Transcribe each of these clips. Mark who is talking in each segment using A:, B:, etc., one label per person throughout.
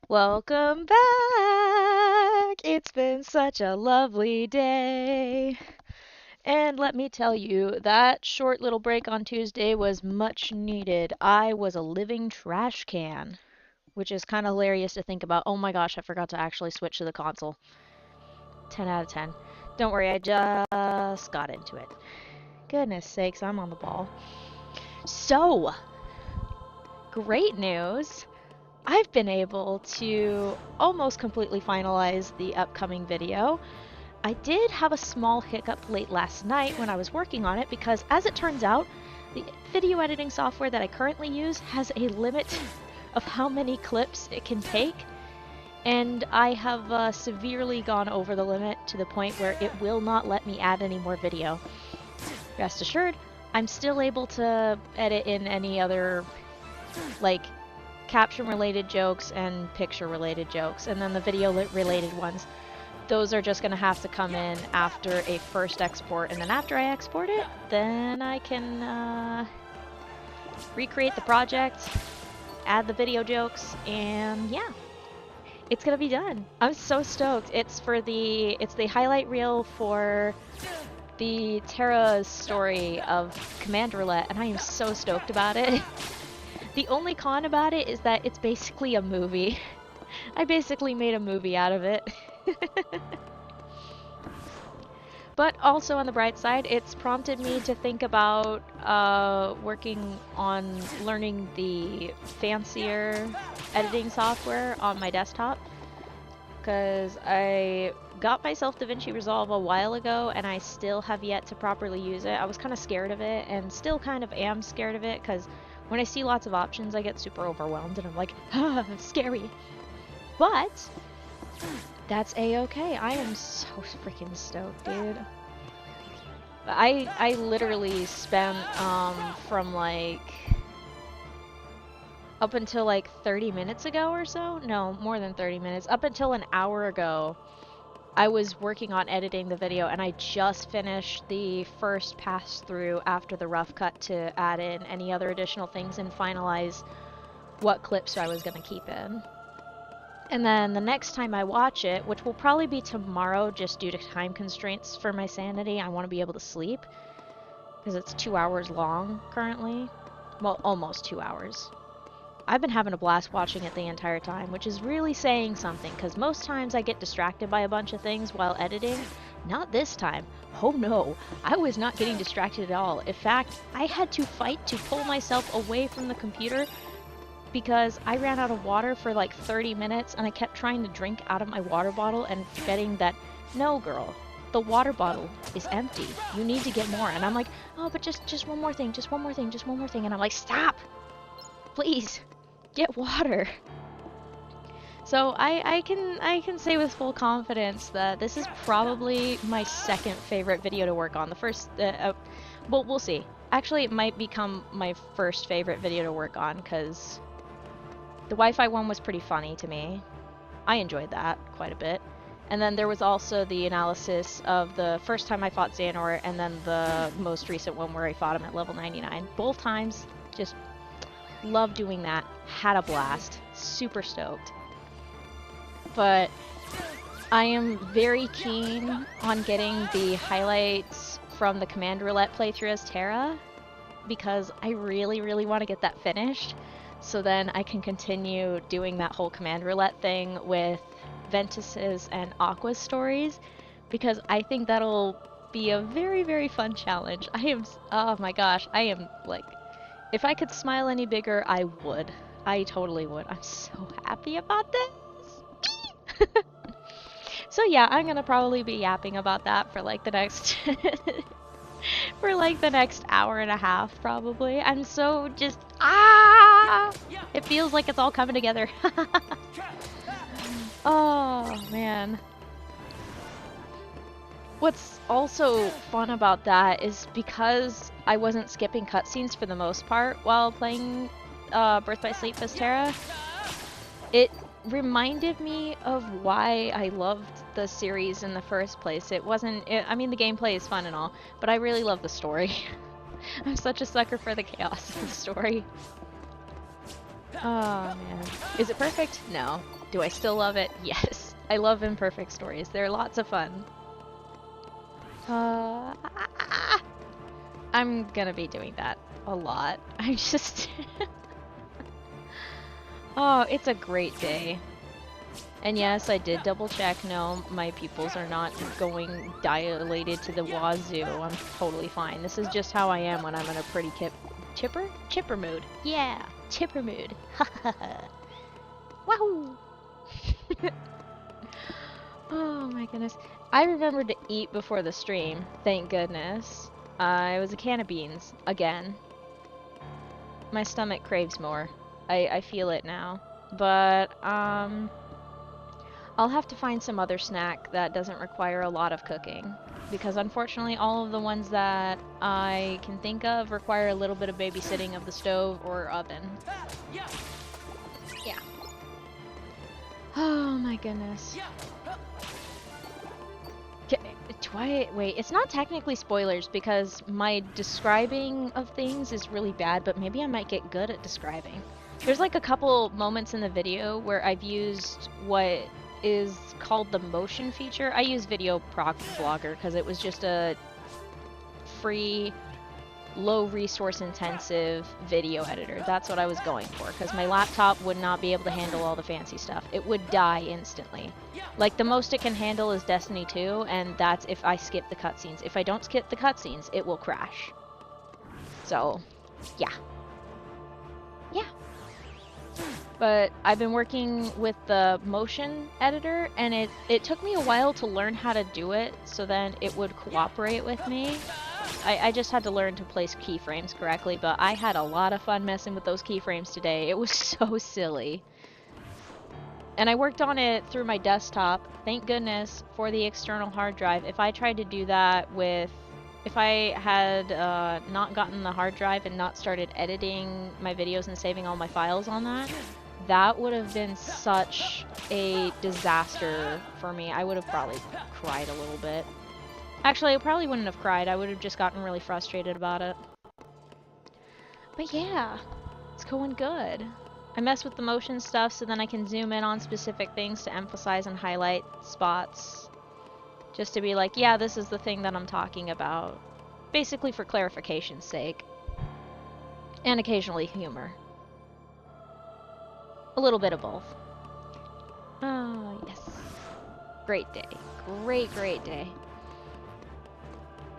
A: Welcome back! It's been such a lovely day. And let me tell you, that short little break on Tuesday was much needed. I was a living trash can, which is kind of hilarious to think about. Oh my gosh, I forgot to actually switch to the console. 10 out of 10. Don't worry, I just got into it. Goodness sakes, I'm on the ball. So, great news! I've been able to almost completely finalize the upcoming video. I did have a small hiccup late last night when I was working on it because, as it turns out, the video editing software that I currently use has a limit of how many clips it can take, and I have severely gone over the limit to the point where it will not let me add any more video. Rest assured, I'm still able to edit in any other, like, caption-related jokes and picture-related jokes, and then the video-related ones. Those are just going to have to come in after a first export, and then after I export it, then I can recreate the project, add the video jokes, and yeah, it's gonna be done. I'm so stoked. It's the highlight reel for the Terra story of Command Roulette, and I am so stoked about it. The only con about it is that it's basically a movie. I basically made a movie out of it. But also on the bright side, it's prompted me to think about working on learning the fancier editing software on my desktop. Because I got myself DaVinci Resolve a while ago and I still have yet to properly use it. I was kind of scared of it and still kind of am scared of it because when I see lots of options, I get super overwhelmed and I'm like, ah, scary. But that's a-okay. I am so freaking stoked, dude. I literally spent from like up until like 30 minutes ago or so, no, more than 30 minutes, up until an hour ago, I was working on editing the video and I just finished the first pass through after the rough cut to add in any other additional things and finalize what clips I was going to keep in. And then the next time I watch it, which will probably be tomorrow just due to time constraints for my sanity, I want to be able to sleep because it's 2 hours long currently. Well, almost 2 hours. I've been having a blast watching it the entire time, which is really saying something, because most times I get distracted by a bunch of things while editing. Not this time. Oh no, I was not getting distracted at all. In fact, I had to fight to pull myself away from the computer because I ran out of water for like 30 minutes and I kept trying to drink out of my water bottle and forgetting that, no girl, the water bottle is empty. You need to get more. And I'm like, oh, but just one more thing, just one more thing, just one more thing. And I'm like, stop! Please! Get water. So I can say with full confidence that this is probably my second favorite video to work on. The first, well, we'll see. Actually, it might become my first favorite video to work on because the Wi-Fi one was pretty funny to me. I enjoyed that quite a bit. And then there was also the analysis of the first time I fought Xehanort and then the most recent one where I fought him at level 99. Both times, just love doing that. Had a blast. Super stoked. But I am very keen on getting the highlights from the Command Roulette playthrough as Terra because I really, really want to get that finished so then I can continue doing that whole Command Roulette thing with Ventus's and Aqua's stories because I think that'll be a very, very fun challenge. Oh my gosh, I am like, if I could smile any bigger, I would. I totally would. I'm so happy about this. So yeah, I'm gonna probably be yapping about that for like the next for like the next hour and a half probably. I'm so just it feels like it's all coming together. Oh man. What's also fun about that is because I wasn't skipping cutscenes for the most part while playing Birth by Sleep as Terra, it reminded me of why I loved the series in the first place. I mean, the gameplay is fun and all, but I really love the story. I'm such a sucker for the chaos of the story. Oh man. Is it perfect? No. Do I still love it? Yes. I love imperfect stories. They're lots of fun. I'm gonna be doing that a lot. I'm just... Oh, it's a great day. And yes, I did double check. No, my pupils are not going dilated to the wazoo. I'm totally fine. This is just how I am when I'm in a pretty chipper mood. Yeah, chipper mood. Wahoo! Oh my goodness. I remembered to eat before the stream. Thank goodness. It was a can of beans. Again. My stomach craves more. I feel it now. But, I'll have to find some other snack that doesn't require a lot of cooking. Because unfortunately all of the ones that I can think of require a little bit of babysitting of the stove or oven. Yeah. Oh my goodness. Wait, it's not technically spoilers because my describing of things is really bad, but maybe I might get good at describing. There's like a couple moments in the video where I've used what is called the motion feature. I use Video Proc Vlogger because it was just a free, low resource intensive video editor. That's what I was going for because my laptop would not be able to handle all the fancy stuff. It would die instantly. Like the most it can handle is Destiny 2, and that's if I skip the cutscenes. If I don't skip the cutscenes, it will crash. So, yeah. But I've been working with the motion editor, and it took me a while to learn how to do it, so then it would cooperate with me. I just had to learn to place keyframes correctly, but I had a lot of fun messing with those keyframes today. It was so silly. And I worked on it through my desktop, thank goodness, for the external hard drive. If I tried to do that with... If I had not gotten the hard drive and not started editing my videos and saving all my files on that, that would have been such a disaster for me. I would have probably cried a little bit. Actually, I probably wouldn't have cried. I would have just gotten really frustrated about it. But yeah, it's going good. I mess with the motion stuff so then I can zoom in on specific things to emphasize and highlight spots. Just to be like, yeah, this is the thing that I'm talking about. Basically for clarification's sake. And occasionally humor. A little bit of both. Oh, yes. Great day. Great day.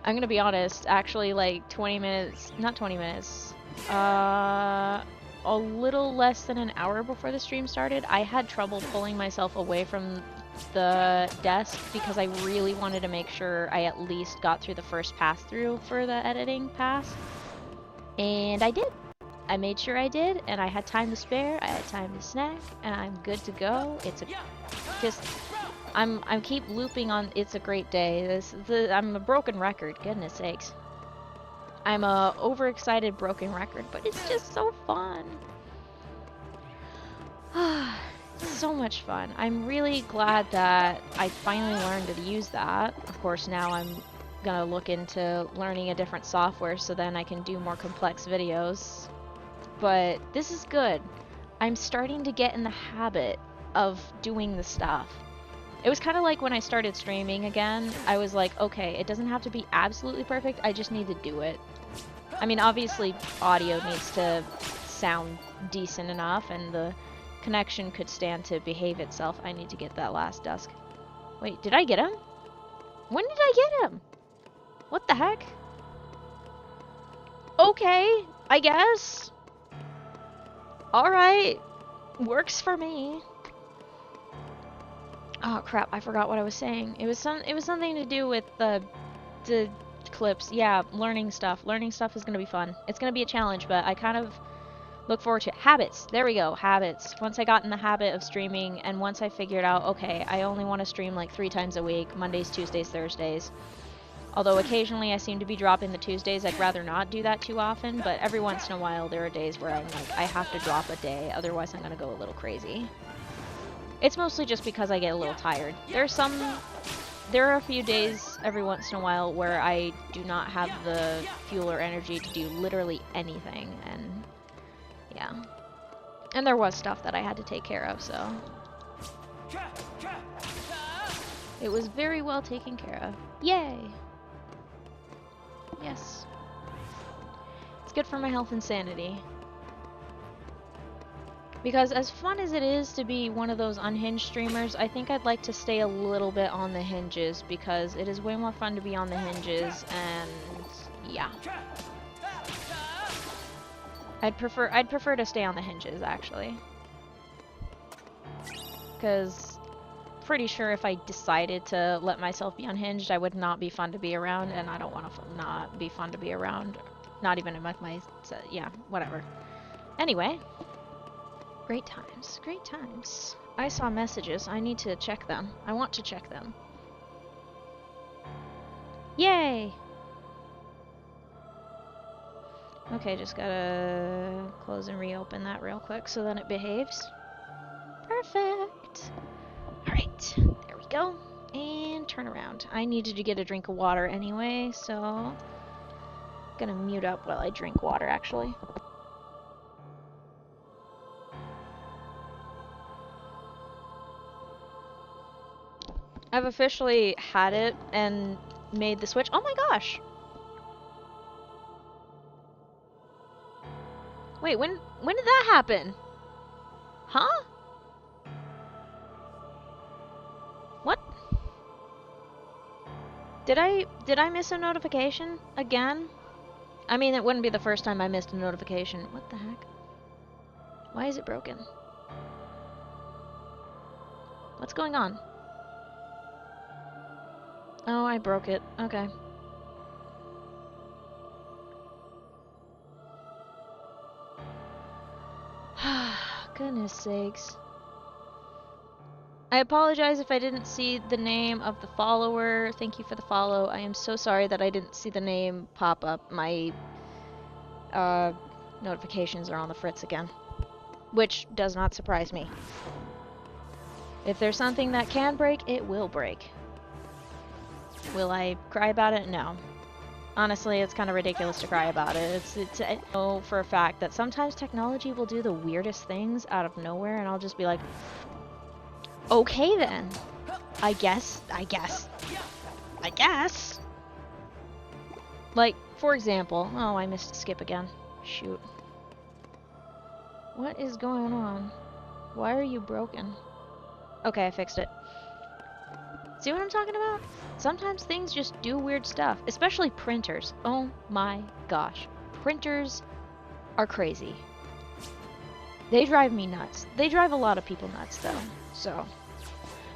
A: I'm gonna be honest, actually like 20 minutes, not 20 minutes, a little less than an hour before the stream started, I had trouble pulling myself away from the desk because I really wanted to make sure I at least got through the first pass through for the editing pass. And I did. I made sure I did, and I had time to spare, I had time to snack, and I'm good to go. It's I'm keep looping on it's a great day. I'm a broken record, goodness sakes. I'm a overexcited broken record, but it's just so fun. So much fun. I'm really glad that I finally learned to use that. Of course, now I'm gonna look into learning a different software so then I can do more complex videos. But this is good. I'm starting to get in the habit of doing the stuff. It was kind of like when I started streaming again, I was like, okay, it doesn't have to be absolutely perfect, I just need to do it. I mean, obviously, audio needs to sound decent enough, and the connection could stand to behave itself. I need to get that last dusk. Wait, did I get him? When did I get him? What the heck? Okay, I guess. Alright. Works for me. Oh crap, I forgot what I was saying. It was something to do with the clips. Yeah, learning stuff. Learning stuff is gonna be fun. It's gonna be a challenge, but I kind of look forward to it. Habits. There we go. Habits. Once I got in the habit of streaming, and once I figured out, okay, I only want to stream like 3 times a week, Mondays, Tuesdays, Thursdays. Although occasionally I seem to be dropping the Tuesdays, I'd rather not do that too often, but every once in a while there are days where I'm like, I have to drop a day, otherwise I'm gonna go a little crazy. It's mostly just because I get a little tired. There are a few days every once in a while where I do not have the fuel or energy to do literally anything, and yeah. And there was stuff that I had to take care of, so. It was very well taken care of. Yay! Yes. It's good for my health and sanity. Because as fun as it is to be one of those unhinged streamers, I think I'd like to stay a little bit on the hinges because it is way more fun to be on the hinges, and yeah. I'd prefer to stay on the hinges, actually. Because pretty sure if I decided to let myself be unhinged, I would not be fun to be around, and I don't want to not be fun to be around. Not even with my yeah, whatever. Anyway. Great times, great times. I saw messages. I need to check them. I want to check them. Yay! Okay, just gotta close and reopen that real quick so then it behaves. Perfect! Alright, there we go. And turn around. I needed to get a drink of water anyway, so I'm gonna mute up while I drink water, actually. I've officially had it and made the switch. Oh my gosh! Wait, when did that happen? Huh? What? Did I miss a notification again? I mean, it wouldn't be the first time I missed a notification. What the heck? Why is it broken? What's going on? Oh, I broke it. Okay. Goodness sakes. I apologize if I didn't see the name of the follower. Thank you for the follow. I am so sorry that I didn't see the name pop up. My notifications are on the fritz again. Which does not surprise me. If there's something that can break, it will break. Will I cry about it? No. Honestly, it's kind of ridiculous to cry about it. I know for a fact that sometimes technology will do the weirdest things out of nowhere, and I'll just be like, okay then. I guess. Like, for example, oh, I missed skip again. Shoot. What is going on? Why are you broken? Okay, I fixed it. See what I'm talking about? Sometimes things just do weird stuff, especially printers. Oh my gosh. Printers are crazy. They drive me nuts. They drive a lot of people nuts though, so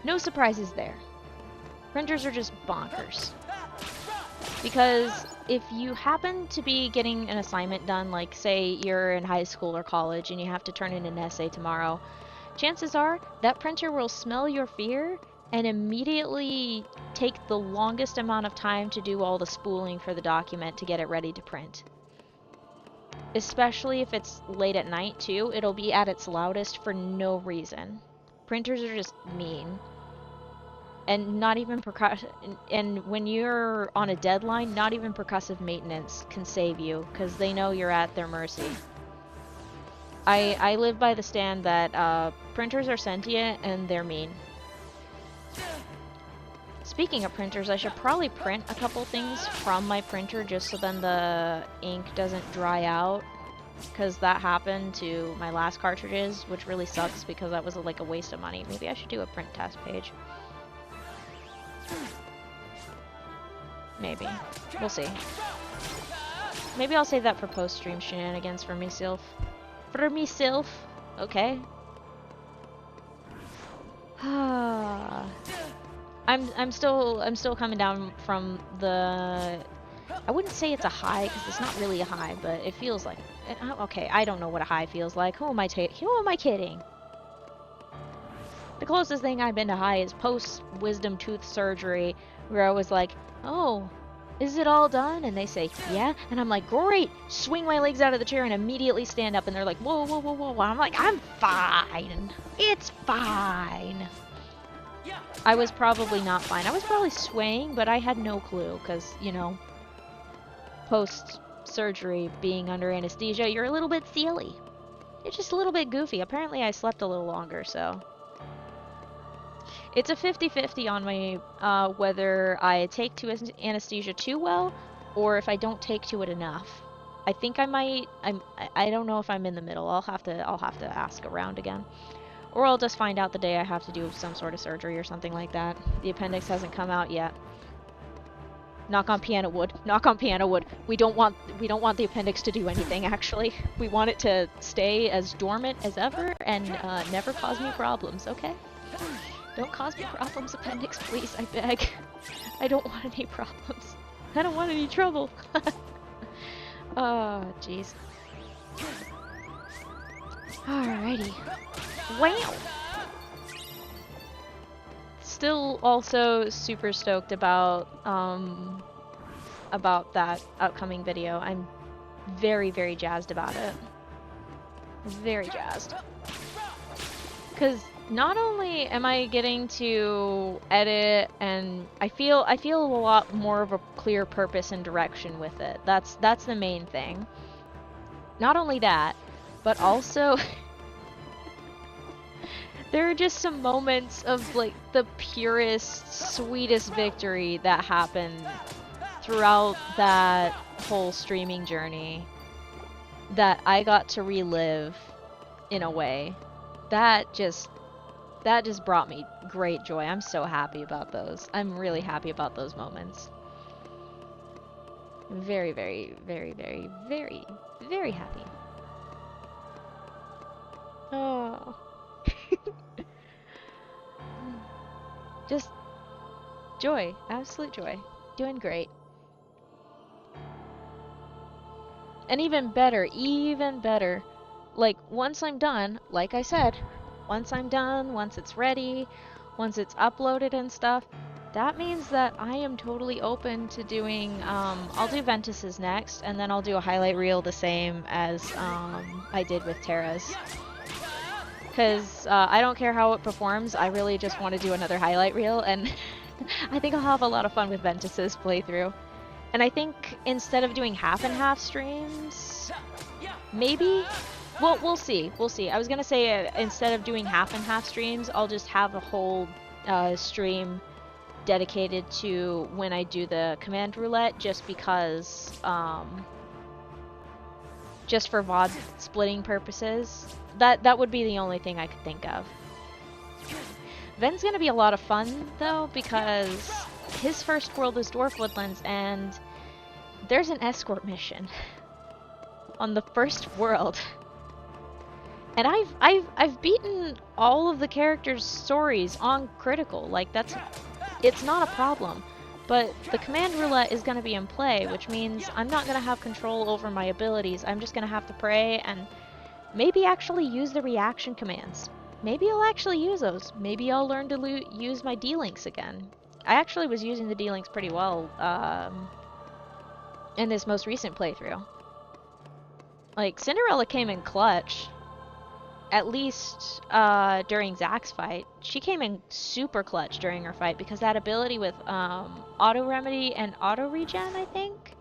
A: no surprises there. Printers are just bonkers. Because if you happen to be getting an assignment done, like say you're in high school or college and you have to turn in an essay tomorrow, chances are that printer will smell your fear and immediately take the longest amount of time to do all the spooling for the document to get it ready to print. Especially if it's late at night too, it'll be at its loudest for no reason. Printers are just mean. And not even and when you're on a deadline, not even percussive maintenance can save you, because they know you're at their mercy. I live by the stand that printers are sentient and they're mean. Speaking of printers, I should probably print a couple things from my printer just so then the ink doesn't dry out, because that happened to my last cartridges, which really sucks because that was like a waste of money. Maybe I should do a print test page. Maybe. We'll see. Maybe I'll save that for post-stream shenanigans for myself. For myself? Okay. I'm still coming down from the... I wouldn't say it's a high, because it's not really a high, but it feels like... Okay, I don't know what a high feels like. Who am I kidding? The closest thing I've been to high is post-wisdom tooth surgery, where I was like, oh, is it all done? And they say, yeah. And I'm like, great! Swing my legs out of the chair and immediately stand up, and they're like, whoa, whoa, whoa, whoa. And I'm like, I'm fine. It's fine. I was probably not fine. I was probably swaying, but I had no clue, because, you know, post-surgery, being under anesthesia, you're a little bit silly. You're just a little bit goofy. Apparently I slept a little longer, so... It's a 50-50 on my whether I take to anesthesia too well or if I don't take to it enough. I think I might. I don't know if I'm in the middle. I'll have to ask around again. Or I'll just find out the day I have to do some sort of surgery or something like that. The appendix hasn't come out yet. Knock on piano wood. Knock on piano wood. We don't want the appendix to do anything, actually. We want it to stay as dormant as ever and never cause me problems, okay? Don't cause me problems, appendix, please, I beg. I don't want any problems. I don't want any trouble. Oh, jeez. Alrighty. Wow! Still also super stoked about that upcoming video. I'm very, very jazzed about it. Very jazzed. Because not only am I getting to edit, and I feel a lot more of a clear purpose and direction with it. That's the main thing. Not only that, but also there are just some moments of like the purest, sweetest victory that happened throughout that whole streaming journey that I got to relive in a way. That just brought me great joy. I'm so happy about those. I'm really happy about those moments. Very, very, very, very, very, very happy. Oh. Just joy. Absolute joy. Doing great. And even better, like, once I'm done, like I said, once I'm done, once it's ready, once it's uploaded and stuff, that means that I am totally open to doing, I'll do Ventus's next, and then I'll do a highlight reel the same as, I did with Terra's. Because, I don't care how it performs, I really just want to do another highlight reel, and I think I'll have a lot of fun with Ventus's playthrough. And I think instead of doing half and half streams, maybe? Well, we'll see. We'll see. I was gonna say instead of doing half and half streams, I'll just have a whole stream dedicated to when I do the command roulette, just because, just for VOD splitting purposes. That would be the only thing I could think of. Ven's gonna be a lot of fun though, because his first world is Dwarf Woodlands, and there's an escort mission on the first world. And I've beaten all of the characters' stories on critical. Like, it's not a problem. But the command roulette is going to be in play, which means I'm not going to have control over my abilities. I'm just going to have to pray and maybe actually use the reaction commands. Maybe I'll actually use those. Maybe I'll learn to use my D-Links again. I actually was using the D-Links pretty well in this most recent playthrough. Like, Cinderella came in clutch. At least during Zack's fight. She came in super clutch during her fight because that ability with auto remedy and auto regen, I think.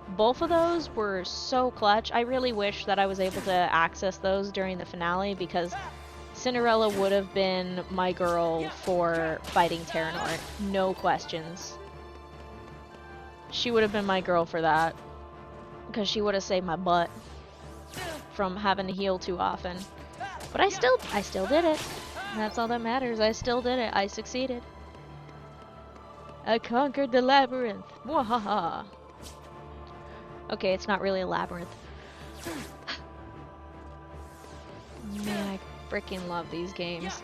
A: Both of those were so clutch. I really wish that I was able to access those during the finale, because Cinderella would have been my girl for fighting Terranort. No questions. She would have been my girl for that, because she would have saved my butt from having to heal too often. But I still did it. And that's all that matters. I still did it. I succeeded. I conquered the labyrinth. Wahaha. Okay, it's not really a labyrinth. Man, I freaking love these games.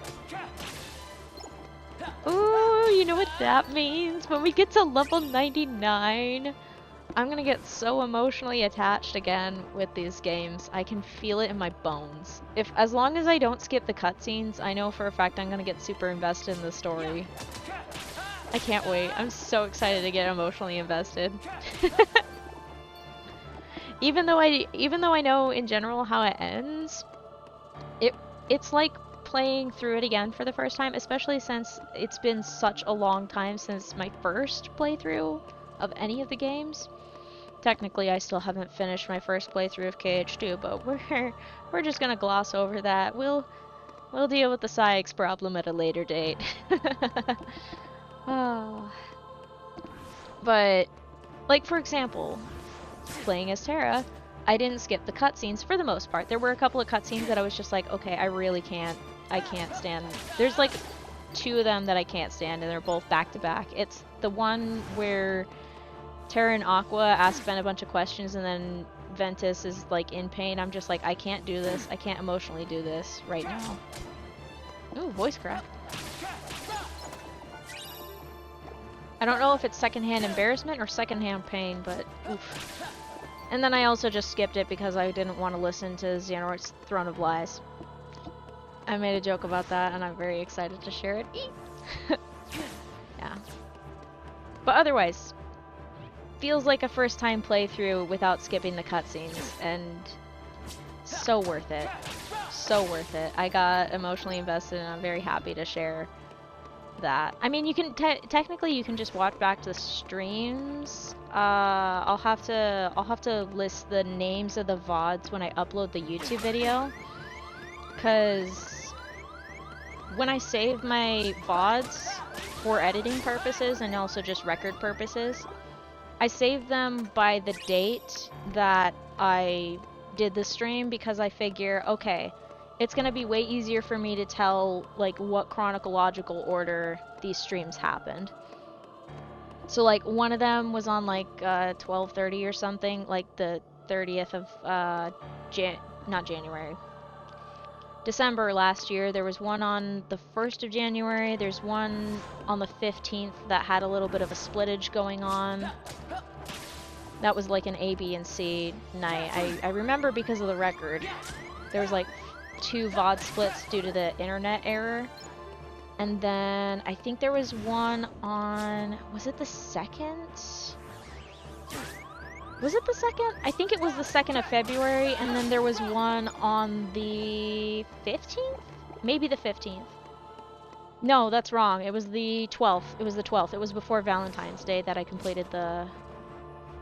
A: Ooh, you know what that means? When we get to level 99, I'm gonna get so emotionally attached again with these games. I can feel it in my bones. As long as I don't skip the cutscenes, I know for a fact I'm gonna get super invested in the story. I can't wait. I'm so excited to get emotionally invested. Even though I know in general how it ends, it's like playing through it again for the first time, especially since it's been such a long time since my first playthrough of any of the games. Technically, I still haven't finished my first playthrough of KH2, but we're just gonna gloss over that. We'll We'll deal with the Psyx problem at a later date. Oh. But, like, for example, playing as Terra, I didn't skip the cutscenes for the most part. There were a couple of cutscenes that I was just like, okay, I can't stand. There's like 2 of them that I can't stand, and they're both back to back. It's the one where Terra and Aqua ask Ben a bunch of questions, and then Ventus is like in pain. I'm just like, I can't do this. I can't emotionally do this right now. Ooh, voice crack. I don't know if it's secondhand embarrassment or secondhand pain, but oof. And then I also just skipped it because I didn't want to listen to Xehanort's Throne of Lies. I made a joke about that, and I'm very excited to share it. Yeah. But otherwise, feels like a first-time playthrough without skipping the cutscenes, and so worth it. So worth it. I got emotionally invested, and I'm very happy to share that. I mean, you can technically you can just watch back to the streams. I'll have to list the names of the VODs when I upload the YouTube video, because when I save my VODs for editing purposes and also just record purposes, I save them by the date that I did the stream, because I figure, okay, it's gonna be way easier for me to tell like what chronological order these streams happened. So like one of them was on like 12:30 or something, like the 30th of not January, December last year. There was one on the 1st of January. There's one on the 15th that had a little bit of a splittage going on. That was like an A, B, and C night. I remember because of the record. There was like 2 VOD splits due to the internet error. And then I think there was one on, was it the 2nd? Was it the 2nd? I think it was the 2nd of February, and then there was one on the 15th? Maybe the 15th. No, that's wrong. It was the 12th. It was the 12th. It was before Valentine's Day that I completed the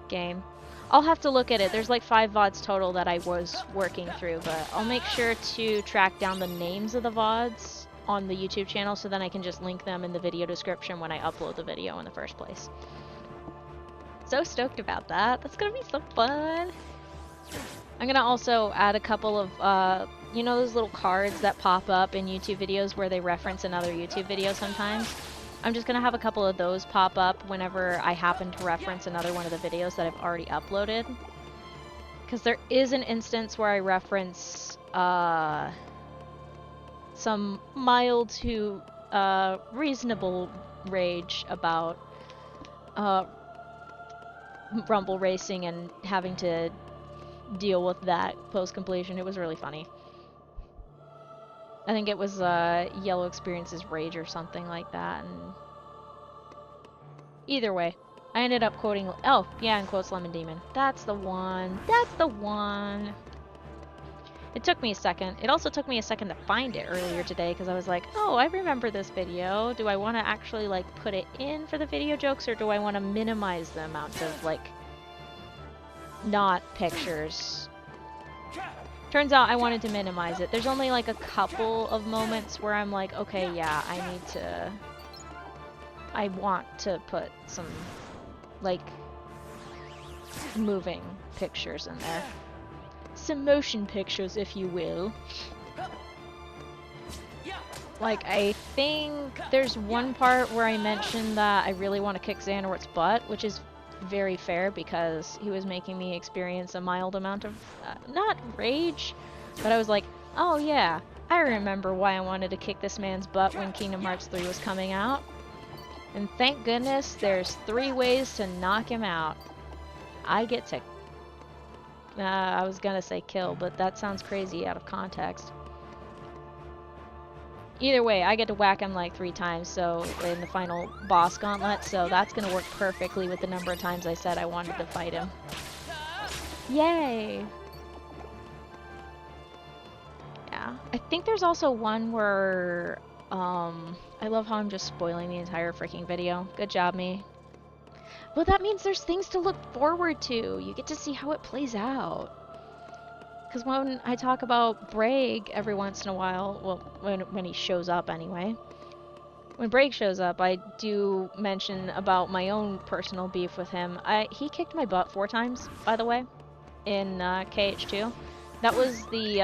A: game. I'll have to look at it. There's like 5 VODs total that I was working through, but I'll make sure to track down the names of the VODs on the YouTube channel, so then I can just link them in the video description when I upload the video in the first place. So stoked about that. That's gonna be so fun. I'm gonna also add a couple of, you know those little cards that pop up in YouTube videos where they reference another YouTube video sometimes? I'm just gonna have a couple of those pop up whenever I happen to reference another one of the videos that I've already uploaded. Because there is an instance where I reference, some mild to reasonable rage about Rumble Racing and having to deal with that post-completion. It was really funny. I think it was Yellow Experience's Rage or something like that. And either way, I ended up quoting, oh yeah, and quotes Lemon Demon. That's the one. That's the one. It took me a second. It also took me a second to find it earlier today, because I was like, oh, I remember this video. Do I want to actually, like, put it in for the video jokes, or do I want to minimize the amount of, like, not pictures? Turns out I wanted to minimize it. There's only, like, a couple of moments where I'm like, okay, yeah, I want to put some, like, moving pictures in there. Some motion pictures, if you will. Like, I think there's one part where I mentioned that I really want to kick Xehanort's butt, which is very fair because he was making me experience a mild amount of, not rage, but I was like, oh yeah, I remember why I wanted to kick this man's butt when Kingdom Hearts 3 was coming out. And thank goodness there's 3 ways to knock him out. I get to I was gonna say kill, but that sounds crazy out of context. Either way, I get to whack him like 3 times, so in the final boss gauntlet, so that's gonna work perfectly with the number of times I said I wanted to fight him. Yay! Yeah. I think there's also one where, I love how I'm just spoiling the entire freaking video. Good job, me. Well, that means there's things to look forward to. You get to see how it plays out. Because when I talk about Braig every once in a while, well, when he shows up anyway, when Braig shows up, I do mention about my own personal beef with him. He kicked my butt 4 times, by the way, in KH2. That was the,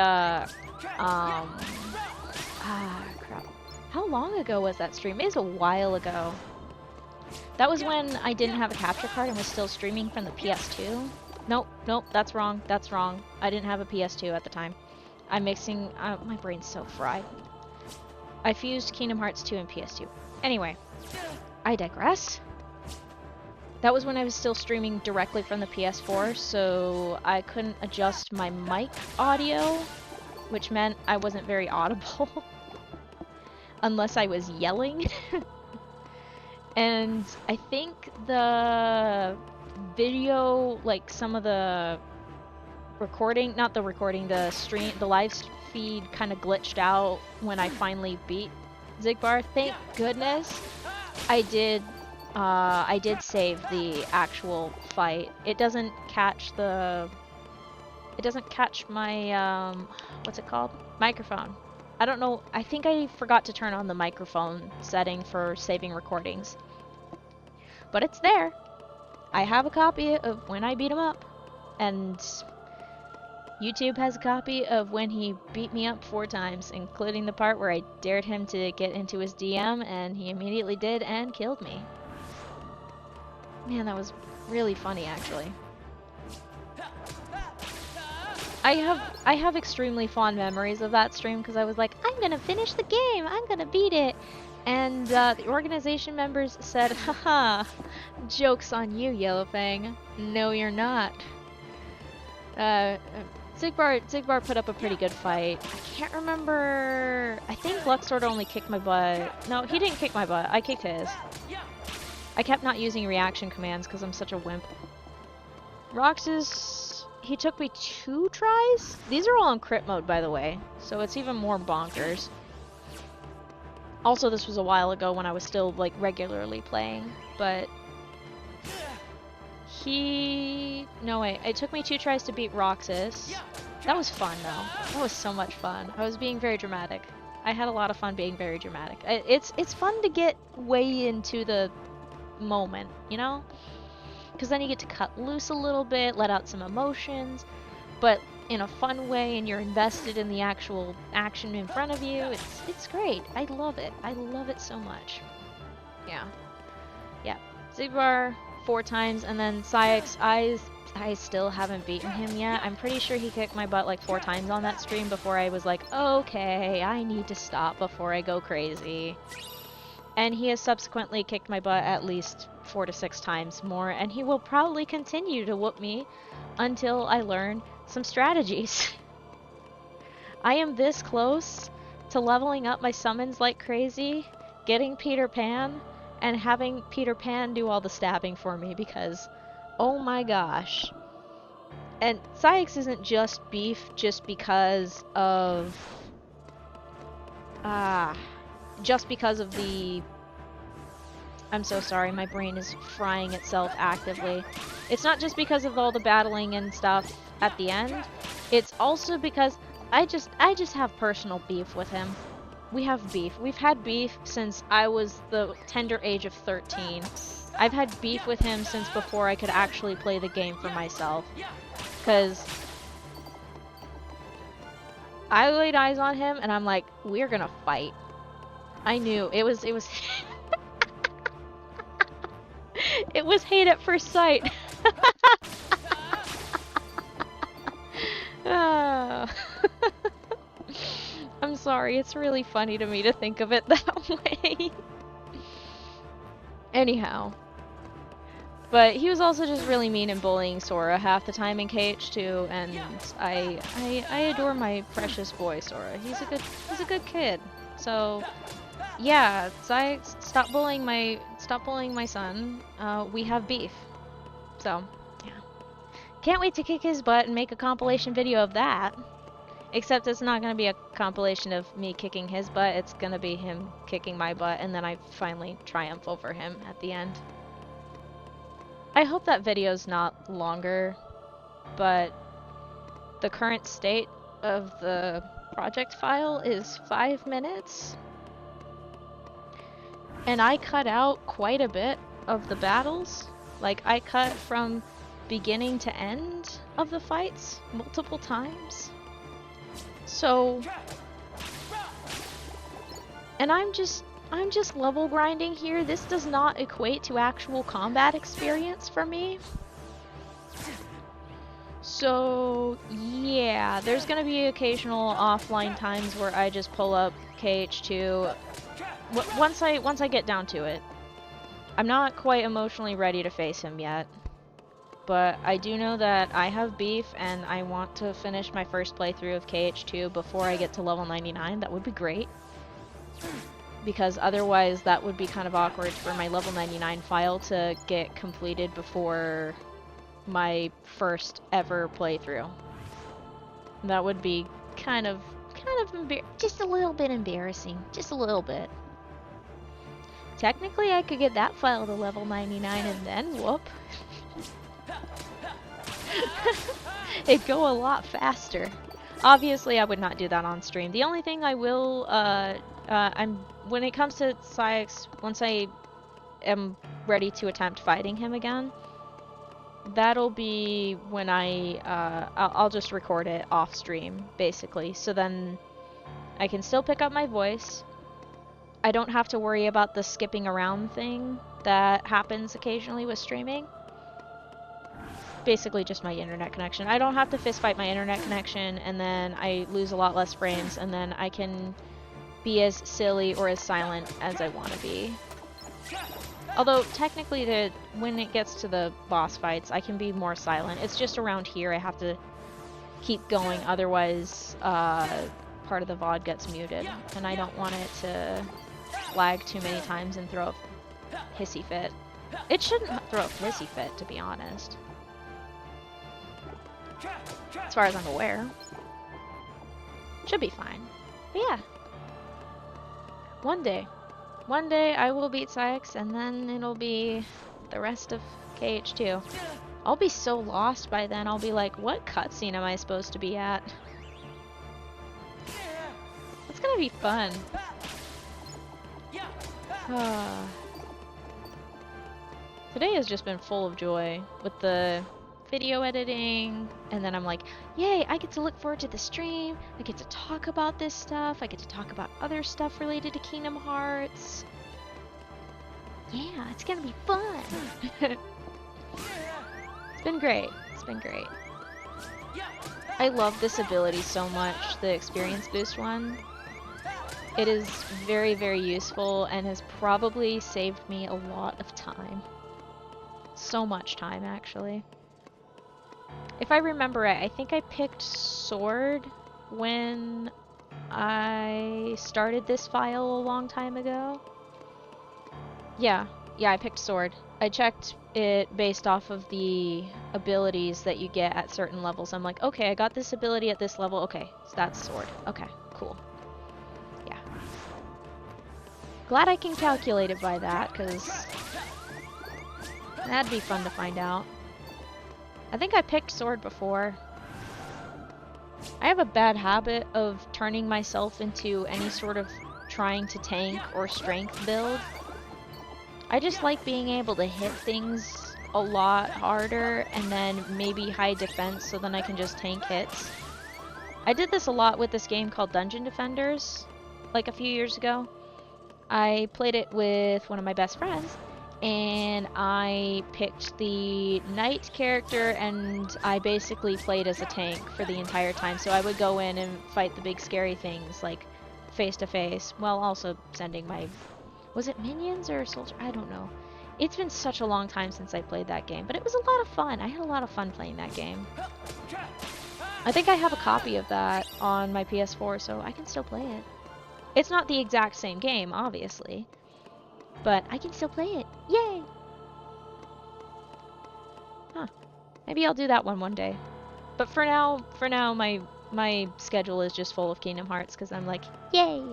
A: crap. How long ago was that stream? It was a while ago. That was when I didn't have a capture card and was still streaming from the PS2. Nope, that's wrong, that's wrong. I didn't have a PS2 at the time. I'm mixing, my brain's so fried. I fused Kingdom Hearts 2 and PS2. Anyway, I digress. That was when I was still streaming directly from the PS4, so I couldn't adjust my mic audio, which meant I wasn't very audible. Unless I was yelling. And I think the video, like some of the recording, not the recording, the stream, the live feed kind of glitched out when I finally beat Xigbar. Thank goodness I did save the actual fight. It doesn't catch my, what's it called? Microphone. I don't know, I think I forgot to turn on the microphone setting for saving recordings. But it's there. I have a copy of when I beat him up. And YouTube has a copy of when he beat me up 4 times, including the part where I dared him to get into his DM, and he immediately did and killed me. Man, that was really funny, actually. I have extremely fond memories of that stream because I was like, I'm gonna finish the game, I'm gonna beat it. And the organization members said, haha, joke's on you, Yellowfang. No, you're not. Xigbar put up a pretty good fight. I can't remember. I think Luxord only kicked my butt. No, he didn't kick my butt. I kicked his. I kept not using reaction commands because I'm such a wimp. Roxas, he took me 2 tries? These are all in crit mode, by the way, so it's even more bonkers. Also, this was a while ago when I was still, like, regularly playing, but no, wait, it took me 2 tries to beat Roxas. That was fun, though. That was so much fun. I was being very dramatic. I had a lot of fun being very dramatic. It's fun to get way into the moment, you know? Because then you get to cut loose a little bit, let out some emotions, but in a fun way, and you're invested in the actual action in front of you. It's great. I love it. I love it so much. Yeah. Xigbar 4 times, and then Saïx, I still haven't beaten him yet. I'm pretty sure he kicked my butt like 4 times on that stream before I was like, okay, I need to stop before I go crazy. And he has subsequently kicked my butt at least 4 to 6 times more, and he will probably continue to whoop me until I learn some strategies. I am this close to leveling up my summons like crazy, getting Peter Pan, and having Peter Pan do all the stabbing for me because, oh my gosh. And Saïx isn't just beef just because of the... I'm so sorry, my brain is frying itself actively. It's not just because of all the battling and stuff at the end. It's also because I just have personal beef with him. We have beef. We've had beef since I was the tender age of 13. I've had beef with him since before I could actually play the game for myself. Because I laid eyes on him and I'm like, we're gonna fight. I knew. It was it was hate at first sight. I'm sorry, it's really funny to me to think of it that way. Anyhow. But he was also just really mean and bullying Sora half the time in KH2, and I adore my precious boy Sora. He's a good kid. So yeah, stop bullying my son. We have beef. So, yeah. Can't wait to kick his butt and make a compilation video of that. Except it's not gonna be a compilation of me kicking his butt, it's gonna be him kicking my butt, and then I finally triumph over him at the end. I hope that video's not longer, but the current state of the project file is 5 minutes. And I cut out quite a bit of the battles. Like, I cut from beginning to end of the fights multiple times. So... And I'm just level grinding here. This does not equate to actual combat experience for me. So, yeah, there's gonna be occasional offline times where I just pull up KH2 once I get down to it. I'm not quite emotionally ready to face him yet, but I do know that I have beef and I want to finish my first playthrough of KH2 before I get to level 99. That would be great, because otherwise that would be kind of awkward for my level 99 file to get completed before my first ever playthrough. That would be kind of just a little bit embarrassing, just a little bit. Technically, I could get that file to level 99 and then whoop. It'd go a lot faster. Obviously, I would not do that on stream. The only thing I will, when it comes to Saïx, once I am ready to attempt fighting him again, that'll be when I'll just record it off stream, basically. So then I can still pick up my voice. I don't have to worry about the skipping around thing that happens occasionally with streaming. Basically just my internet connection. I don't have to fist fight my internet connection, and then I lose a lot less frames, and then I can be as silly or as silent as I want to be. Although technically when it gets to the boss fights, I can be more silent. It's just around here I have to keep going, otherwise part of the VOD gets muted, and I don't want it to lag too many times and throw a hissy fit. It shouldn't throw a hissy fit, to be honest. As far as I'm aware. Should be fine. But yeah. One day I will beat Saïx, and then it'll be the rest of KH2. I'll be so lost by then, I'll be like, what cutscene am I supposed to be at? It's gonna be fun. Today has just been full of joy with the video editing, and then I'm like, yay, I get to look forward to the stream, I get to talk about this stuff, I get to talk about other stuff related to Kingdom Hearts. Yeah, it's gonna be fun. It's been great. It's been great. I love this ability so much, the experience boost one. It is very, very useful and has probably saved me a lot of time. So much time, actually. If I remember right, I think I picked Sword when I started this file a long time ago. Yeah, I picked Sword. I checked it based off of the abilities that you get at certain levels. I'm like, okay, I got this ability at this level. Okay, so that's Sword. Okay, cool. Yeah. Glad I can calculate it by that, because that'd be fun to find out. I think I picked Sword before. I have a bad habit of turning myself into any sort of trying to tank or strength build. I just like being able to hit things a lot harder and then maybe high defense so then I can just tank hits. I did this a lot with this game called Dungeon Defenders, like a few years ago. I played it with one of my best friends, and I picked the knight character, and I basically played as a tank for the entire time. So I would go in and fight the big scary things, like face to face, while also sending my... Was it minions or soldier? I don't know. It's been such a long time since I played that game, but it was a lot of fun. I had a lot of fun playing that game. I think I have a copy of that on my PS4, so I can still play it. It's not the exact same game, obviously, but I can still play it. Yay! Huh. Maybe I'll do that one day. But for now, my schedule is just full of Kingdom Hearts because I'm like, yay!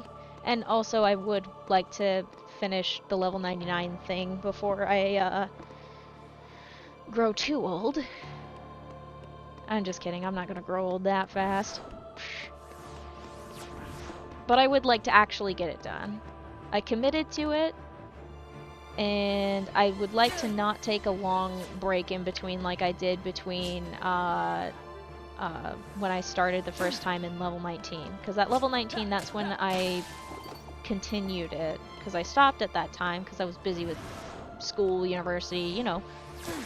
A: And also, I would like to finish the level 99 thing before I grow too old. I'm just kidding. I'm not gonna grow old that fast. But I would like to actually get it done. I committed to it, and I would like to not take a long break in between like I did between when I started the first time in level 19. Because at level 19, that's when I continued it. Because I stopped at that time because I was busy with school, university, you know.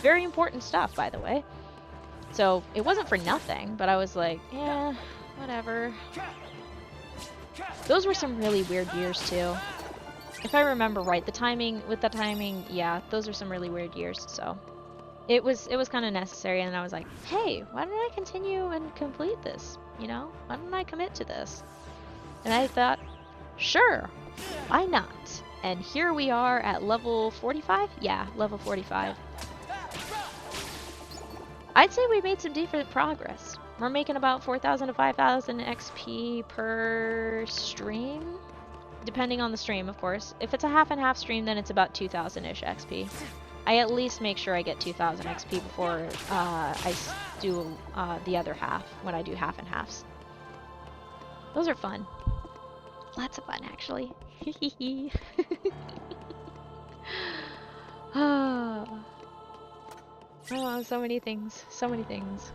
A: Very important stuff, by the way. So it wasn't for nothing, but I was like, yeah, whatever. Those were some really weird years too. If I remember right, the timing, yeah, those are some really weird years, so. It was kind of necessary, and I was like, hey, why don't I continue and complete this, you know? Why don't I commit to this? And I thought, sure, why not? And here we are at level 45? Yeah, level 45. I'd say we made some decent progress. We're making about 4,000 to 5,000 XP per stream, depending on the stream, of course. If it's a half and half stream, then it's about 2,000-ish XP. I at least make sure I get 2,000 XP before I do the other half, when I do half and halves. Those are fun. Lots of fun, actually. Oh, so many things. So many things.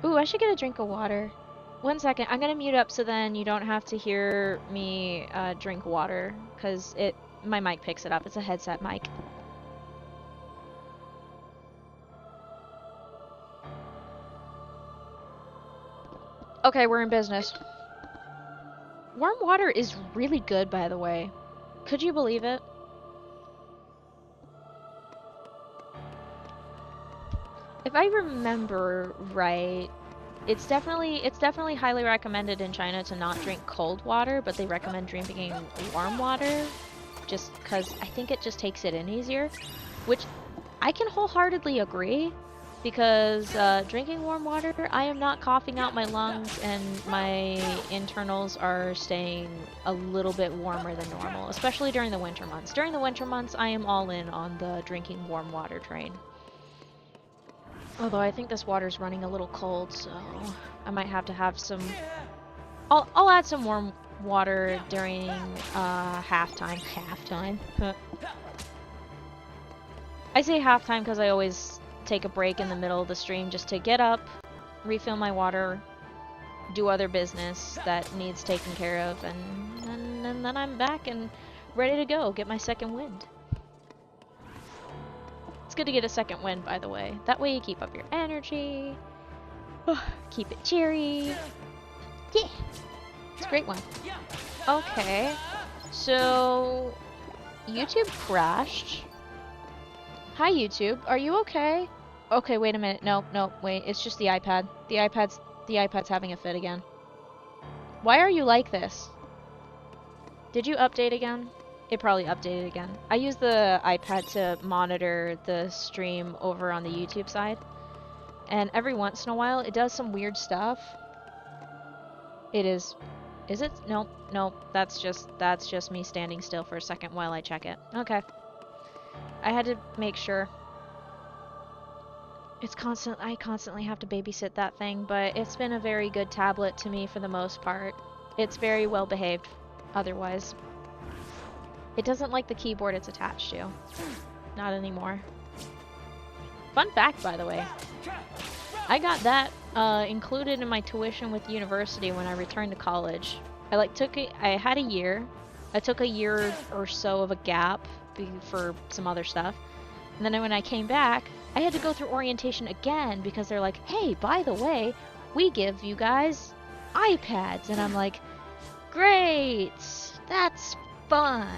A: Ooh, I should get a drink of water. 1 second, I'm gonna mute up so then you don't have to hear me drink water, because my mic picks it up. It's a headset mic. Okay, we're in business. Warm water is really good, by the way. Could you believe it? If I remember right, it's definitely highly recommended in China to not drink cold water, but they recommend drinking warm water just because I think it just takes it in easier, which I can wholeheartedly agree, because drinking warm water, I am not coughing out my lungs and my internals are staying a little bit warmer than normal, especially during the winter months. During the winter months, I am all in on the drinking warm water train. Although I think this water's running a little cold, so I might have to have some... I'll add some warm water during halftime. Halftime? I say halftime because I always take a break in the middle of the stream just to get up, refill my water, do other business that needs taken care of, and then I'm back and ready to go, get my second wind. It's good to get a second wind, by the way. That way you keep up your energy. Keep it cheery. Yeah. It's a great one. Okay. So... YouTube crashed. Hi, YouTube. Are you okay? Okay, wait a minute. No, wait. It's just the iPad. The iPad's having a fit again. Why are you like this? Did you update again? It probably updated again. I use the iPad to monitor the stream over on the YouTube side. And every once in a while, it does some weird stuff. It is... Is it? Nope. That's just me standing still for a second while I check it. Okay. I had to make sure. I constantly have to babysit that thing, but it's been a very good tablet to me for the most part. It's very well behaved, otherwise. It doesn't like the keyboard it's attached to. Not anymore. Fun fact, by the way. I got that included in my tuition with university when I returned to college. I had a year. I took a year or so of a gap for some other stuff. And then when I came back, I had to go through orientation again because they're like, hey, by the way, we give you guys iPads. And I'm like, great, that's fun.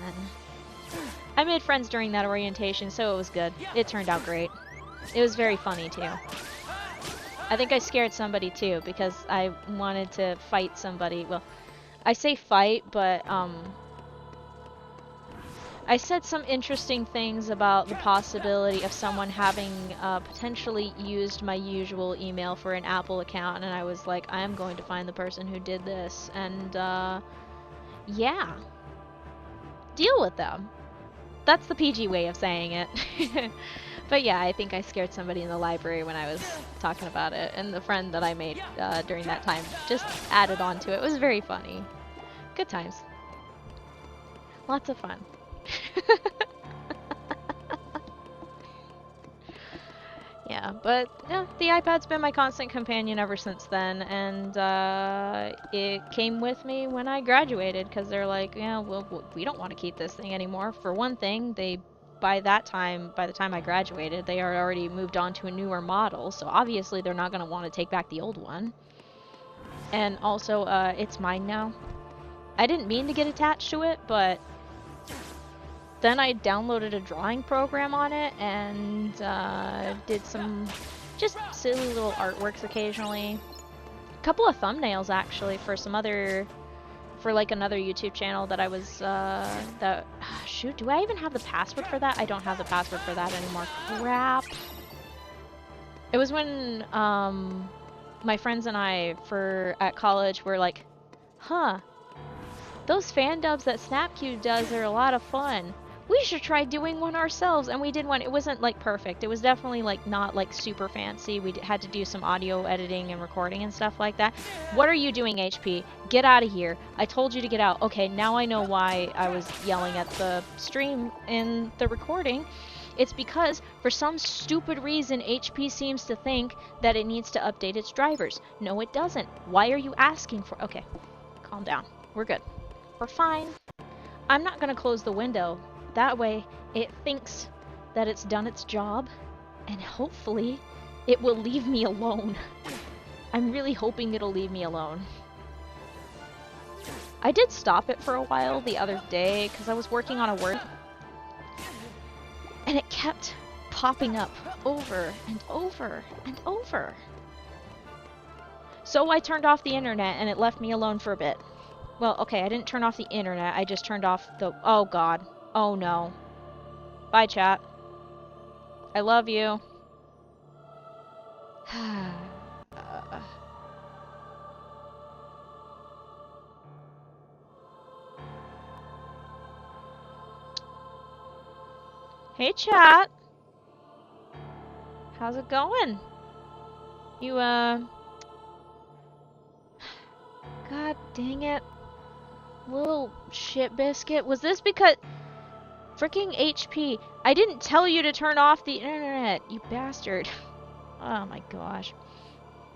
A: I made friends during that orientation, so it was good. It turned out great. It was very funny, too. I think I scared somebody, too, because I wanted to fight somebody. Well, I say fight, but, I said some interesting things about the possibility of someone having potentially used my usual email for an Apple account, and I was like, I am going to find the person who did this, and, yeah. Deal with them. That's the PG way of saying it. But yeah, I think I scared somebody in the library when I was talking about it, and the friend that I made during that time just added on to it. It was very funny. Good times. Lots of fun. Yeah, but yeah, the iPad's been my constant companion ever since then, and it came with me when I graduated, because they're like, yeah, well, we don't want to keep this thing anymore. For one thing, by the time I graduated, they had already moved on to a newer model, so obviously they're not going to want to take back the old one. And also, it's mine now. I didn't mean to get attached to it, but then I downloaded a drawing program on it and did some just silly little artworks occasionally. A couple of thumbnails actually for like another YouTube channel that I was shoot, do I even have the password for that? I don't have the password for that anymore. Crap. It was when my friends and I at college were like, huh, those fan dubs that Snapcube does are a lot of fun. We should try doing one ourselves, and we did one. It wasn't like perfect. It was definitely like not like super fancy. We had to do some audio editing and recording and stuff like that. What are you doing, HP? Get out of here. I told you to get out. Okay, now I know why I was yelling at the stream in the recording. It's because for some stupid reason HP seems to think that it needs to update its drivers. No, it doesn't. Why are you asking for... Okay, calm down. We're good. We're fine. I'm not gonna close the window. That way, it thinks that it's done its job, and hopefully, it will leave me alone. I'm really hoping it'll leave me alone. I did stop it for a while the other day, because I was working on a word, and it kept popping up over and over and over. So I turned off the internet, and it left me alone for a bit. Well, okay, I didn't turn off the internet, I just turned off the... Oh god. Oh no. Bye, chat. I love you. Hey, chat. How's it going? You, God dang it. Little shit biscuit. Was this because... Freaking HP, I didn't tell you to turn off the internet, you bastard. Oh my gosh.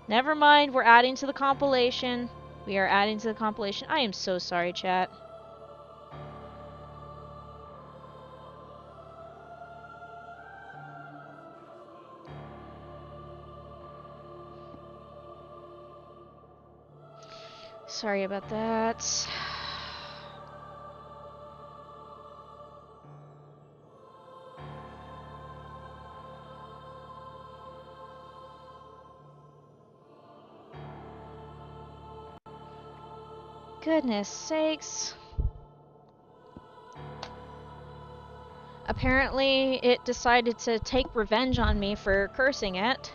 A: Never mind, we're adding to the compilation. We are adding to the compilation. I am so sorry, chat. Sorry about that. Goodness sakes. Apparently, it decided to take revenge on me for cursing it.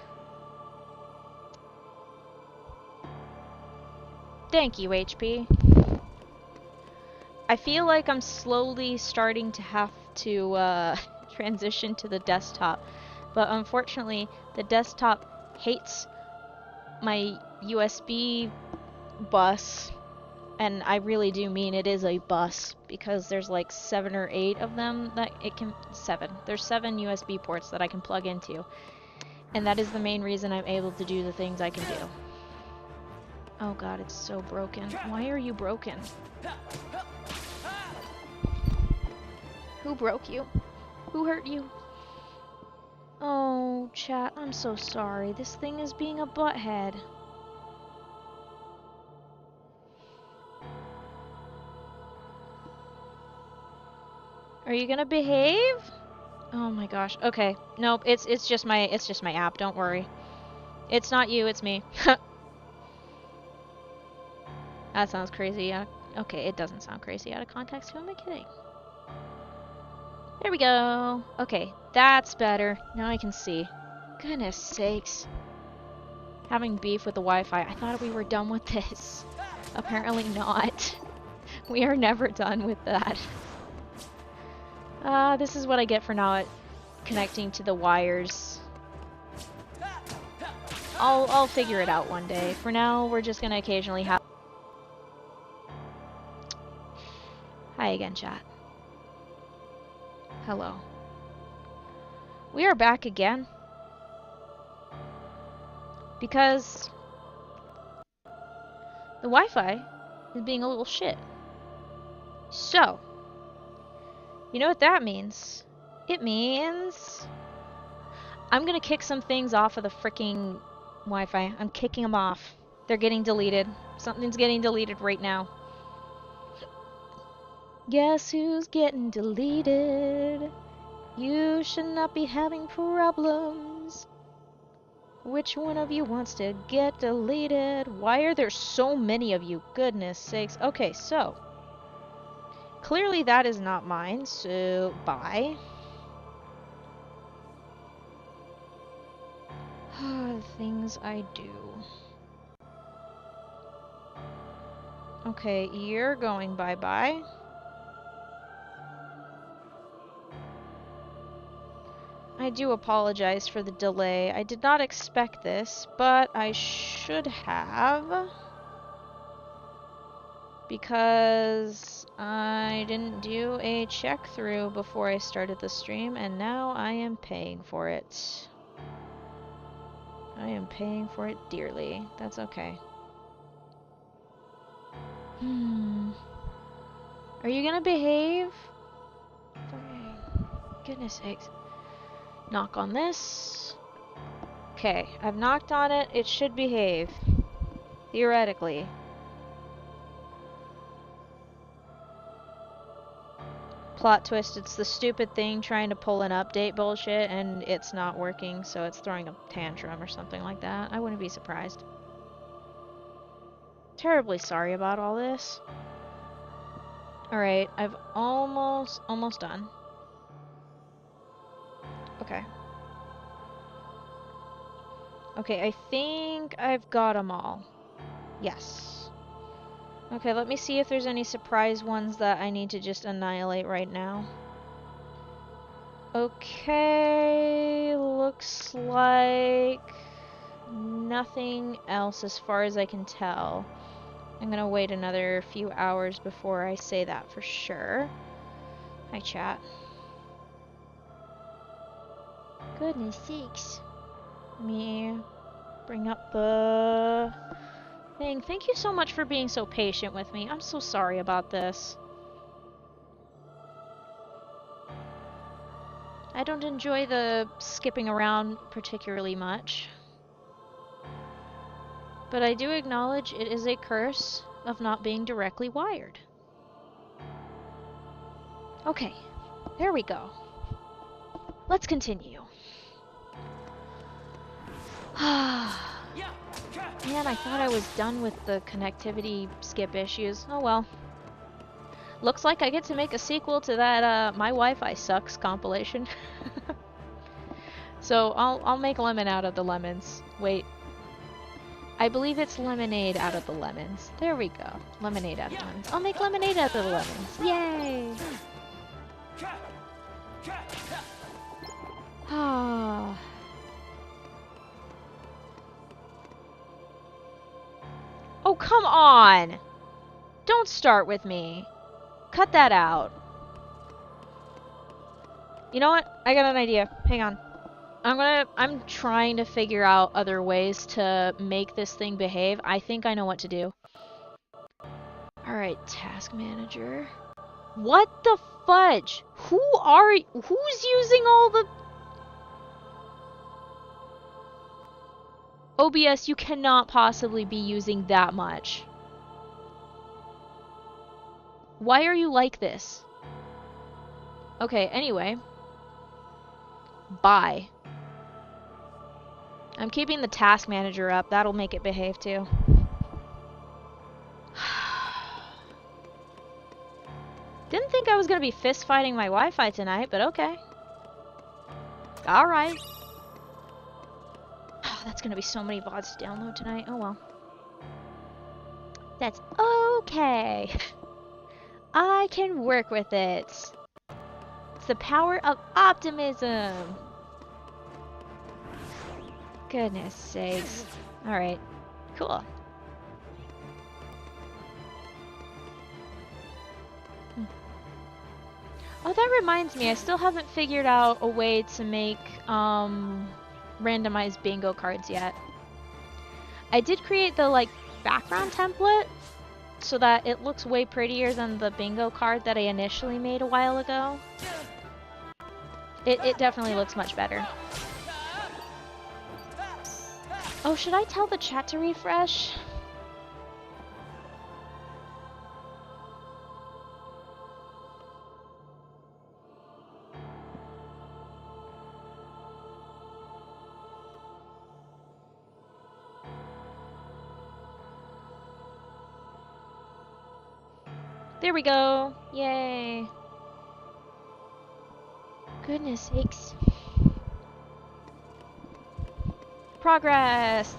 A: Thank you, HP. I feel like I'm slowly starting to have to transition to the desktop, but unfortunately, the desktop hates my USB bus. And I really do mean it is a bus, because there's like 7 or 8 of them that it can... 7. There's 7 USB ports that I can plug into. And that is the main reason I'm able to do the things I can do. Oh god, it's so broken. Why are you broken? Who broke you? Who hurt you? Oh, chat, I'm so sorry. This thing is being a butthead. Are you gonna behave? Oh my gosh. Okay. Nope. It's just my app. Don't worry. It's not you. It's me. That sounds crazy. Okay, it doesn't sound crazy out of context. Who am I kidding? There we go. Okay, that's better. Now I can see. Goodness sakes. Having beef with the Wi-Fi. I thought we were done with this. Apparently not. We are never done with that. This is what I get for not connecting to the wires. I'll figure it out one day. For now, we're just gonna occasionally have... Hi again, chat. Hello. We are back again. Because the Wi-Fi is being a little shit. So, you know what that means? It means I'm gonna kick some things off of the freaking Wi-Fi. I'm kicking them off. They're getting deleted. Something's getting deleted right now. Guess who's getting deleted? You should not be having problems. Which one of you wants to get deleted? Why are there so many of you? Goodness sakes. Okay, so clearly that is not mine, so bye. The things I do. Okay, you're going bye-bye. I do apologize for the delay. I did not expect this, but I should have. Because I didn't do a check through before I started the stream, and now I am paying for it. I am paying for it dearly. That's okay. Are you gonna behave? Goodness sakes. Knock on this. Okay, I've knocked on it. It should behave. Theoretically. Plot twist, it's the stupid thing trying to pull an update bullshit and it's not working, so it's throwing a tantrum or something like that. I wouldn't be surprised. Terribly sorry about all this. Alright, I've almost done. Okay. Okay, I think I've got them all. Yes. Okay, let me see if there's any surprise ones that I need to just annihilate right now. Okay, looks like nothing else as far as I can tell. I'm gonna wait another few hours before I say that for sure. Hi, chat. Goodness sakes. Let me bring up the thing. Thank you so much for being so patient with me. I'm so sorry about this. I don't enjoy the skipping around particularly much. But I do acknowledge it is a curse of not being directly wired. Okay, there we go. Let's continue. Man, I thought I was done with the connectivity skip issues. Oh well. Looks like I get to make a sequel to that My Wi-Fi Sucks compilation. So I'll make lemon out of the lemons. Wait. I believe it's lemonade out of the lemons. There we go. Lemonade out of the lemons. I'll make lemonade out of the lemons. Yay! Ah. Oh, come on! Don't start with me. Cut that out. You know what? I got an idea. Hang on. I'm trying to figure out other ways to make this thing behave. I think I know what to do. Alright, task manager. What the fudge? Who's using all the... OBS, you cannot possibly be using that much. Why are you like this? Okay, anyway. Bye. I'm keeping the task manager up. That'll make it behave too. Didn't think I was gonna be fist fighting my Wi-Fi tonight, but okay. Alright. That's gonna be so many VODs to download tonight. Oh well. That's okay. I can work with it. It's the power of optimism. Goodness sakes. Alright. Cool. Oh, that reminds me, I still haven't figured out a way to make randomized bingo cards yet. I did create the like background template so that it looks way prettier than the bingo card that I initially made a while ago. It definitely looks much better. Oh, should I tell the chat to refresh? There we go. Yay. Goodness sakes. Progress.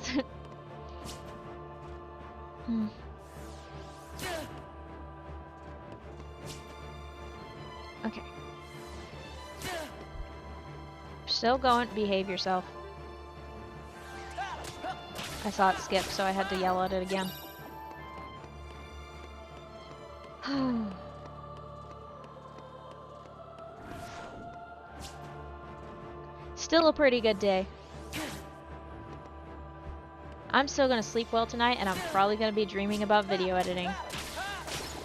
A: Okay. Still going. Behave yourself. I saw it skip, so I had to yell at it again. Still a pretty good day. I'm still gonna sleep well tonight, and I'm probably gonna be dreaming about video editing.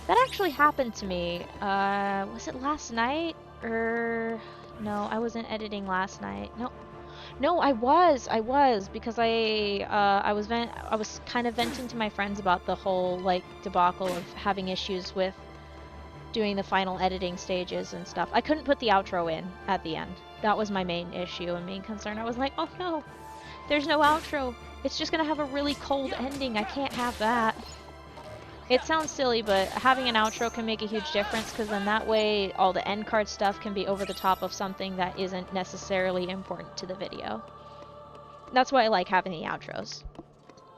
A: That actually happened to me. Was it last night? No, I wasn't editing last night. No, I was because I was kind of venting to my friends about the whole like debacle of having issues with doing the final editing stages and stuff. I couldn't put the outro in at the end. That was my main issue and main concern. I was like, oh no, there's no outro. It's just gonna have a really cold ending. I can't have that. It sounds silly, but having an outro can make a huge difference because then that way all the end card stuff can be over the top of something that isn't necessarily important to the video. That's why I like having the outros.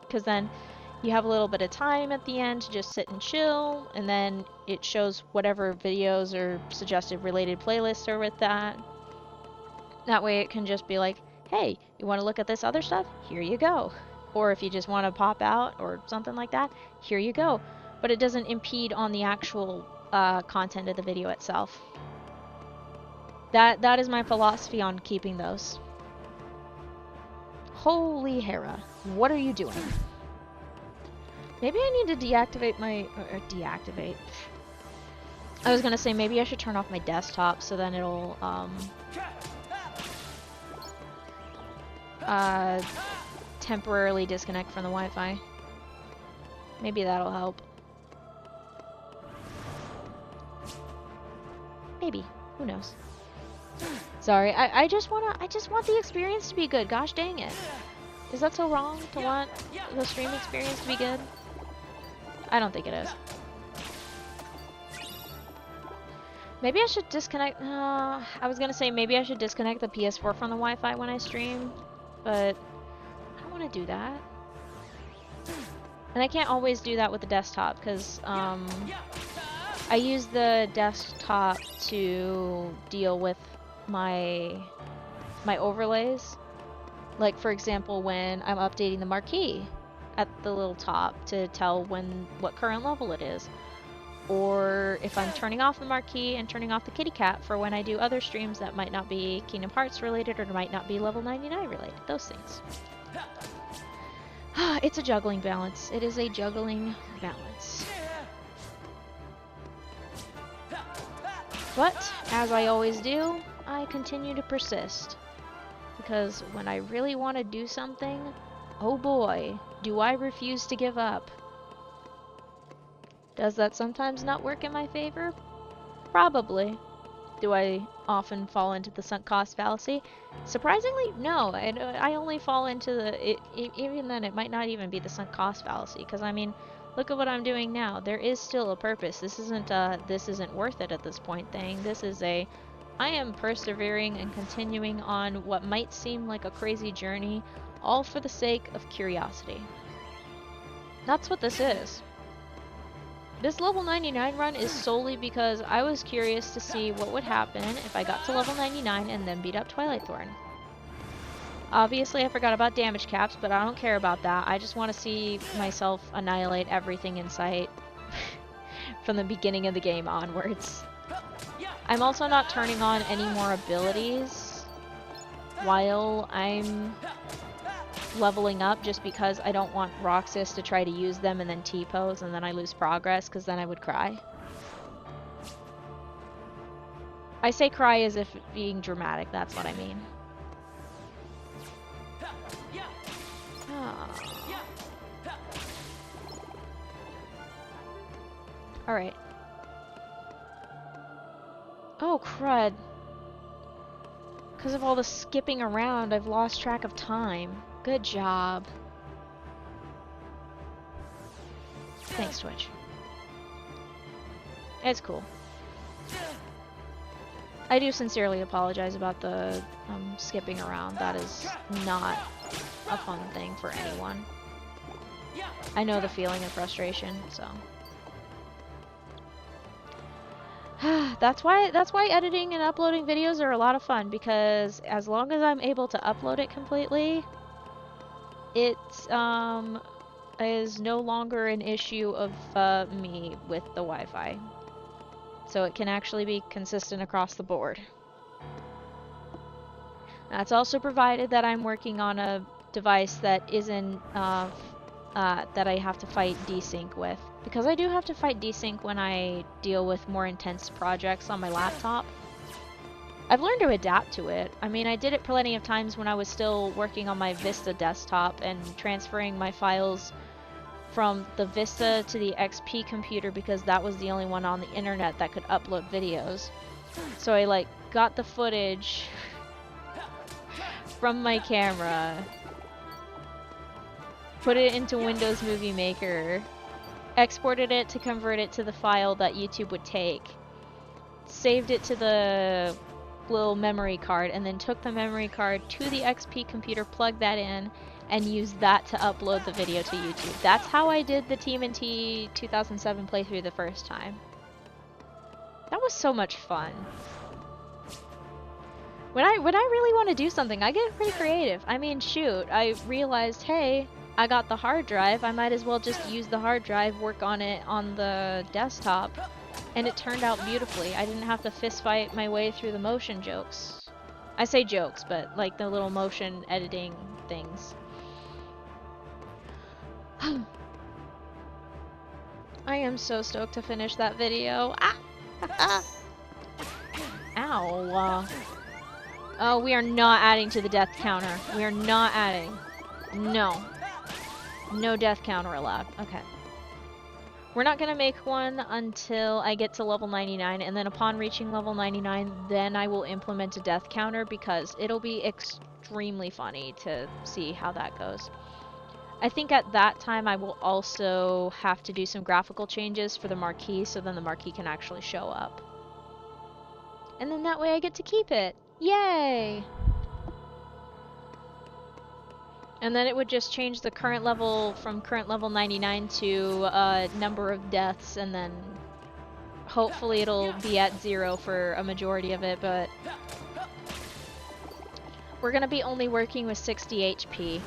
A: Because then you have a little bit of time at the end to just sit and chill, and then it shows whatever videos or suggested related playlists are with that. That way it can just be like, hey, you want to look at this other stuff? Here you go. Or if you just want to pop out or something like that, here you go. But it doesn't impede on the actual content of the video itself. That is my philosophy on keeping those. Holy Hera, what are you doing? Maybe I need to deactivate my... deactivate. I was gonna say maybe I should turn off my desktop so then it'll temporarily disconnect from the Wi-Fi. Maybe that'll help. Maybe. Who knows? Sorry, I just want the experience to be good. Gosh dang it. Is that so wrong to want the stream experience to be good? I don't think it is. Maybe I should disconnect... I was gonna say maybe I should disconnect the PS4 from the Wi-Fi when I stream, but I don't want to do that. And I can't always do that with the desktop, because I use the desktop to deal with my overlays. Like, for example, when I'm updating the marquee at the little top to tell what current level it is. Or if I'm turning off the marquee and turning off the kitty cat for when I do other streams that might not be Kingdom Hearts related or might not be level 99 related. Those things. It's a juggling balance. It is a juggling balance. But, as I always do, I continue to persist. Because when I really want to do something, oh boy, do I refuse to give up. Does that sometimes not work in my favor? Probably. Do I often fall into the sunk cost fallacy? Surprisingly, no. I only fall into the... even then, it might not even be the sunk cost fallacy. Because, I mean, look at what I'm doing now. There is still a purpose. This isn't worth it at this point thing. This is a... I am persevering and continuing on what might seem like a crazy journey, all for the sake of curiosity. That's what this is. This level 99 run is solely because I was curious to see what would happen if I got to level 99 and then beat up Twilight Thorn. Obviously, I forgot about damage caps, but I don't care about that. I just want to see myself annihilate everything in sight from the beginning of the game onwards. I'm also not turning on any more abilities while I'm leveling up, just because I don't want Roxas to try to use them and then T-pose and then I lose progress, because then I would cry. I say cry as if being dramatic, that's what I mean. Alright. Oh, crud. Because of all the skipping around, I've lost track of time. Good job. Thanks, Twitch. It's cool. I do sincerely apologize about the skipping around. That is not a fun thing for anyone. I know the feeling of frustration, so. That's why editing and uploading videos are a lot of fun, because as long as I'm able to upload it completely, it is no longer an issue of me with the Wi-Fi. So it can actually be consistent across the board. That's also provided that I'm working on a device that isn't that I have to fight desync with. Because I do have to fight desync when I deal with more intense projects on my laptop. I've learned to adapt to it. I mean, I did it plenty of times when I was still working on my Vista desktop and transferring my files from the Vista to the XP computer, because that was the only one on the internet that could upload videos. So I like got the footage from my camera, put it into Windows Movie Maker, exported it to convert it to the file that YouTube would take, saved it to the little memory card, and then took the memory card to the XP computer, plugged that in, and used that to upload the video to YouTube. That's how I did the TMNT 2007 playthrough the first time. That was so much fun. When I really want to do something, I get pretty creative. I mean, shoot, I realized, hey, I got the hard drive, I might as well just use the hard drive, work on it on the desktop, and it turned out beautifully. I didn't have to fist fight my way through the motion jokes. I say jokes, but like the little motion editing things. I am so stoked to finish that video. Ah! Ow. Oh, we are not adding to the death counter. We are not adding. No. No death counter allowed. Okay. We're not gonna make one until I get to level 99, and then upon reaching level 99, then I will implement a death counter, because it'll be extremely funny to see how that goes. I think at that time I will also have to do some graphical changes for the marquee, so then the marquee can actually show up. And then that way I get to keep it. Yay! And then it would just change the current level from current level 99 to number of deaths, and then hopefully it'll be at 0 for a majority of it, but we're gonna be only working with 60 HP.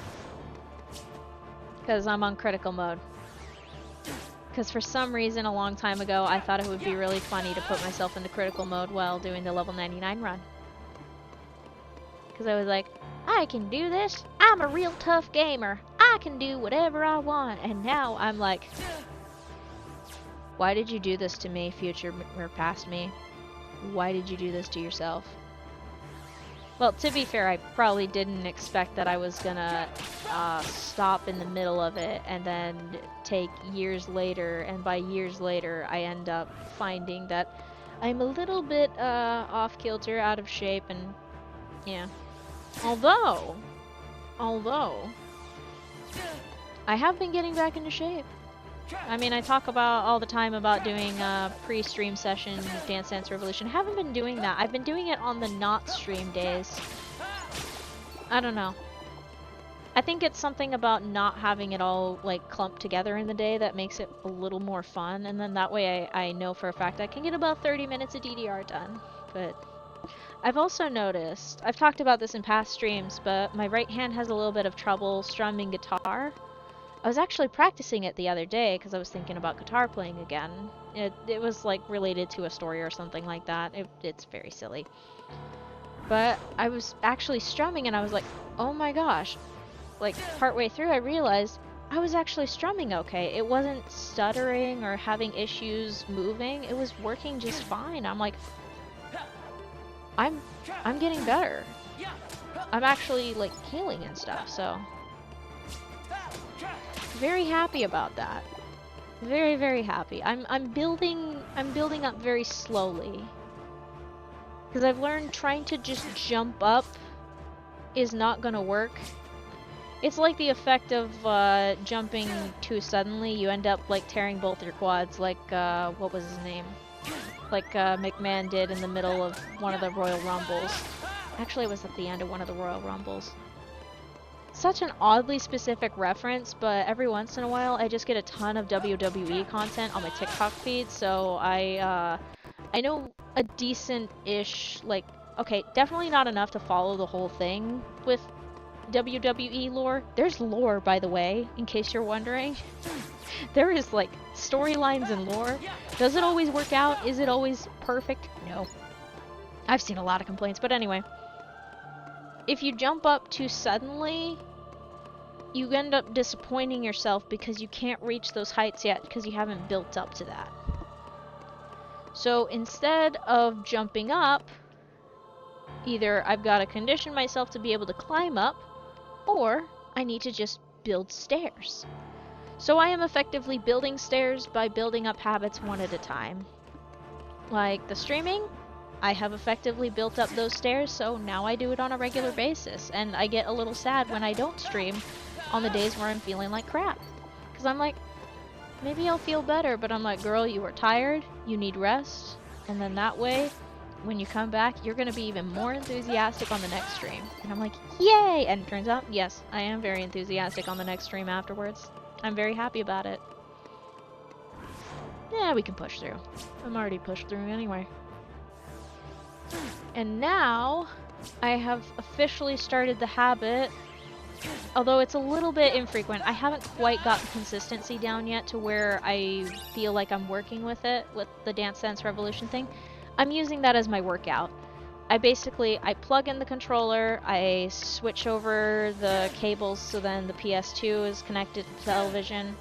A: Because I'm on critical mode. Because for some reason a long time ago I thought it would be really funny to put myself into critical mode while doing the level 99 run. Because I was like, I can do this. I'm a real tough gamer. I can do whatever I want. And now I'm like, why did you do this to me, future or past me? Why did you do this to yourself? Well, to be fair, I probably didn't expect that I was gonna stop in the middle of it and then take years later, and by years later I end up finding that I'm a little bit off kilter, out of shape, and yeah. Although I have been getting back into shape. I mean, I talk about all the time about doing pre-stream session Dance Dance Revolution. Haven't been doing that. I've been doing it on the not stream days. I don't know. I think it's something about not having it all like clumped together in the day that makes it a little more fun, and then that way I know for a fact I can get about 30 minutes of DDR done. But I've also noticed, I've talked about this in past streams, but my right hand has a little bit of trouble strumming guitar. I was actually practicing it the other day because I was thinking about guitar playing again. It was like related to a story or something like that. It's very silly. But I was actually strumming and I was like, oh my gosh. Like partway through I realized I was actually strumming okay. It wasn't stuttering or having issues moving. It was working just fine. I'm like, I'm getting better. I'm actually like healing and stuff, so very happy about that. Very, very happy. I'm building up very slowly. Because I've learned trying to just jump up is not gonna work. It's like the effect of jumping too suddenly. You end up like tearing both your quads, like what was his name? Like McMahon did in the middle of one of the Royal Rumbles. Actually, it was at the end of one of the Royal Rumbles. Such an oddly specific reference, but every once in a while I just get a ton of WWE content on my TikTok feed, so I know a decent-ish, like, okay, definitely not enough to follow the whole thing with WWE lore. There's lore, by the way, in case you're wondering. There is, like, storylines and lore. Does it always work out? Is it always perfect? No. I've seen a lot of complaints, but anyway. If you jump up too suddenly, you end up disappointing yourself because you can't reach those heights yet because you haven't built up to that. So instead of jumping up, either I've got to condition myself to be able to climb up, or I need to just build stairs. So I am effectively building stairs by building up habits one at a time. Like the streaming, I have effectively built up those stairs, so now I do it on a regular basis, and I get a little sad when I don't stream on the days where I'm feeling like crap. Because I'm like, maybe I'll feel better, but I'm like, girl, you are tired, you need rest, and then that way, when you come back, you're going to be even more enthusiastic on the next stream. And I'm like, yay! And it turns out, yes, I am very enthusiastic on the next stream afterwards. I'm very happy about it. Yeah, we can push through. I'm already pushed through anyway. And now, I have officially started the habit, although it's a little bit infrequent. I haven't quite got the consistency down yet to where I feel like I'm working with it, with the Dance Dance Revolution thing. I'm using that as my workout. I plug in the controller, I switch over the cables so then the PS2 is connected to television,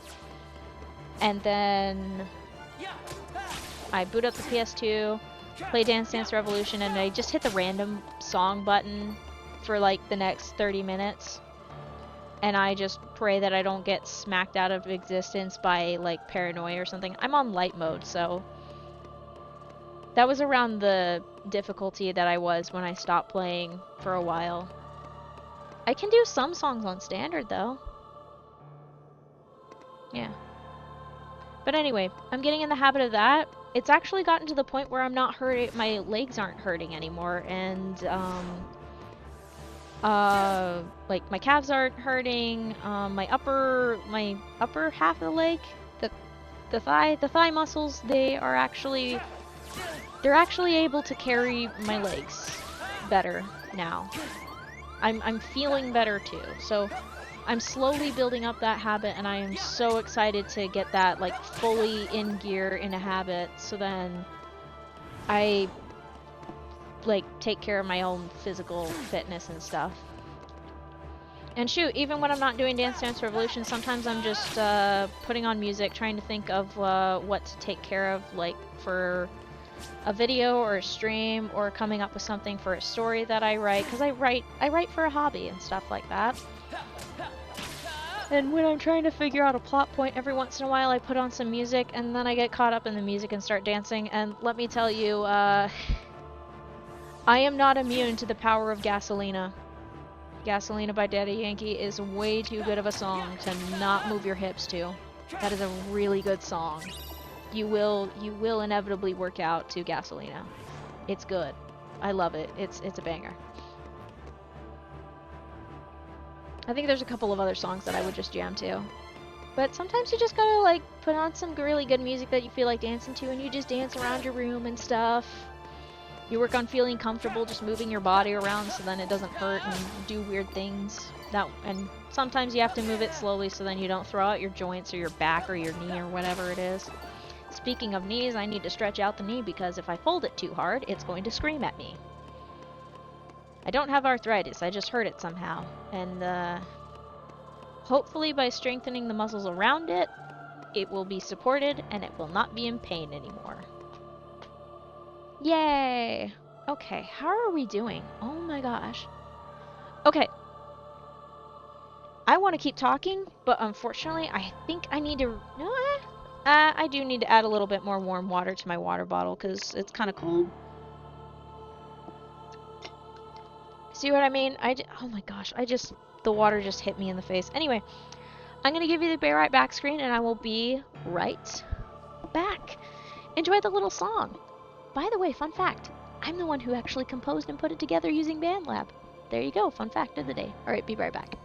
A: and then I boot up the PS2, play Dance Dance Revolution, and I just hit the random song button for like the next 30 minutes. And I just pray that I don't get smacked out of existence by like paranoia or something. I'm on light mode, so that was around the difficulty that I was when I stopped playing for a while. I can do some songs on standard though. Yeah. But anyway, I'm getting in the habit of that. It's actually gotten to the point where I'm not hurting, my legs aren't hurting anymore, and like my calves aren't hurting, my upper half of the leg, the thigh muscles, they're actually able to carry my legs better now. I'm feeling better too. So I'm slowly building up that habit, and I am so excited to get that like fully in gear in a habit, so then I like take care of my own physical fitness and stuff. And shoot, even when I'm not doing Dance Dance Revolution, sometimes I'm just putting on music, trying to think of what to take care of, like for a video or a stream, or coming up with something for a story that I write, because I write for a hobby and stuff like that. And when I'm trying to figure out a plot point, every once in a while I put on some music, and then I get caught up in the music and start dancing, and let me tell you, I am not immune to the power of Gasolina. Gasolina by Daddy Yankee is way too good of a song to not move your hips to. That is a really good song. You will inevitably work out to Gasolina. It's good. I love it. It's a banger. I think there's a couple of other songs that I would just jam to. But sometimes you just gotta, like, put on some really good music that you feel like dancing to, and you just dance around your room and stuff. You work on feeling comfortable, just moving your body around so then it doesn't hurt and do weird things. And sometimes you have to move it slowly so then you don't throw out your joints or your back or your knee or whatever it is. Speaking of knees, I need to stretch out the knee because if I fold it too hard, it's going to scream at me. I don't have arthritis, I just hurt it somehow. And, hopefully by strengthening the muscles around it, it will be supported and it will not be in pain anymore. Yay! Okay, how are we doing? Oh my gosh. Okay. I want to keep talking, but unfortunately, I think I need to... I do need to add a little bit more warm water to my water bottle because it's kind of cold. See what I mean? Oh my gosh, the water just hit me in the face. Anyway, I'm going to give you the Be Right Back screen and I will be right back. Enjoy the little song. By the way, fun fact, I'm the one who actually composed and put it together using BandLab. There you go, fun fact of the day. Alright, be right back.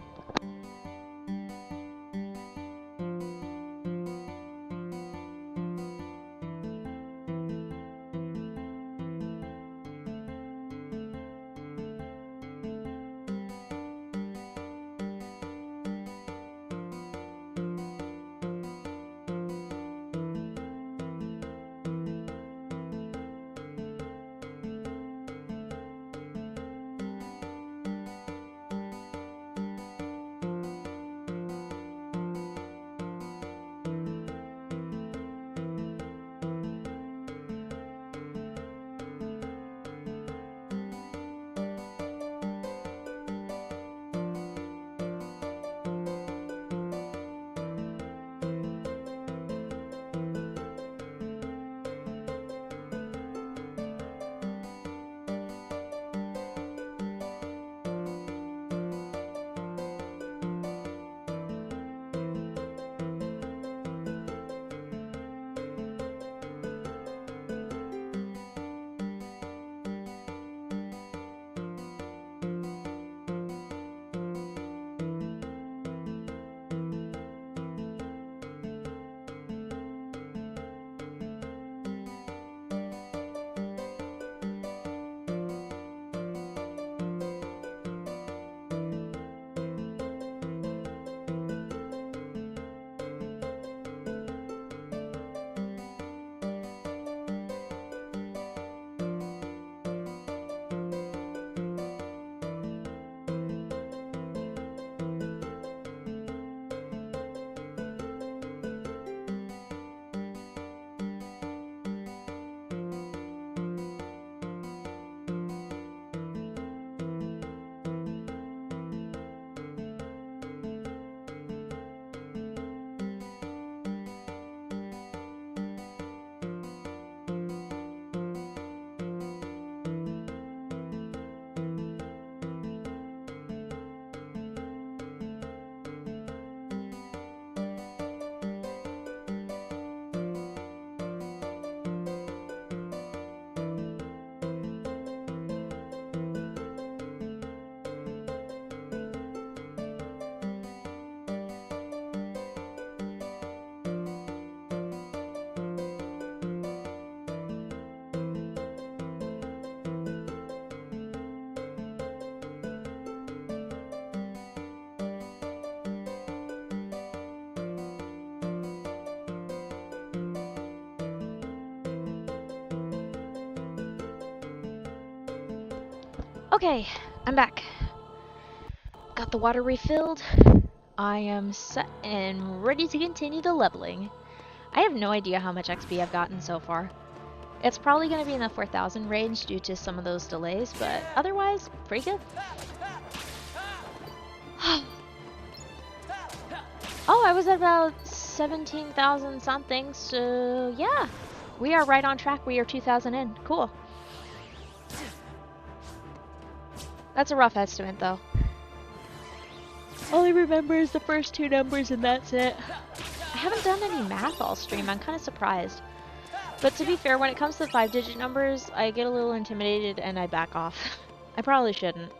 A: Okay, I'm back. Got the water refilled. I am set and ready to continue the leveling. I have no idea how much XP I've gotten so far. It's probably going to be in the 4,000 range due to some of those delays, but otherwise, pretty good. Oh, I was at about 17,000 something, so yeah. We are right on track. We are 2,000 in. Cool. That's a rough estimate, though. All I remember is the first two numbers, and that's it. I haven't done any math all stream. I'm kind of surprised. But to be fair, when it comes to 5-digit numbers, I get a little intimidated and I back off. I probably shouldn't.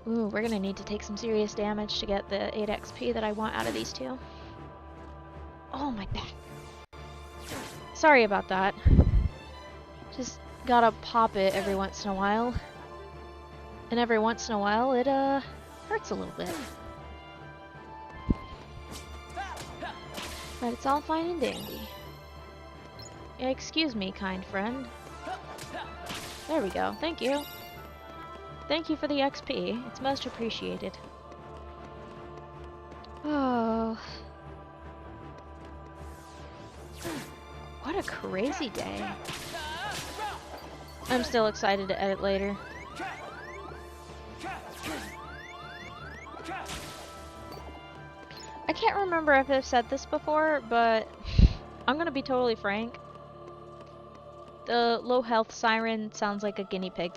A: Ooh, we're gonna need to take some serious damage to get the 8 XP that I want out of these two. Oh, my back. Sorry about that. Just gotta pop it every once in a while. And every once in a while, it, hurts a little bit. But it's all fine and dandy. Excuse me, kind friend. There we go. Thank you. Thank you for the XP. It's most appreciated. Oh. What a crazy day. I'm still excited to edit later. I can't remember if I've said this before, but I'm gonna be totally frank. The low health siren sounds like a guinea pig.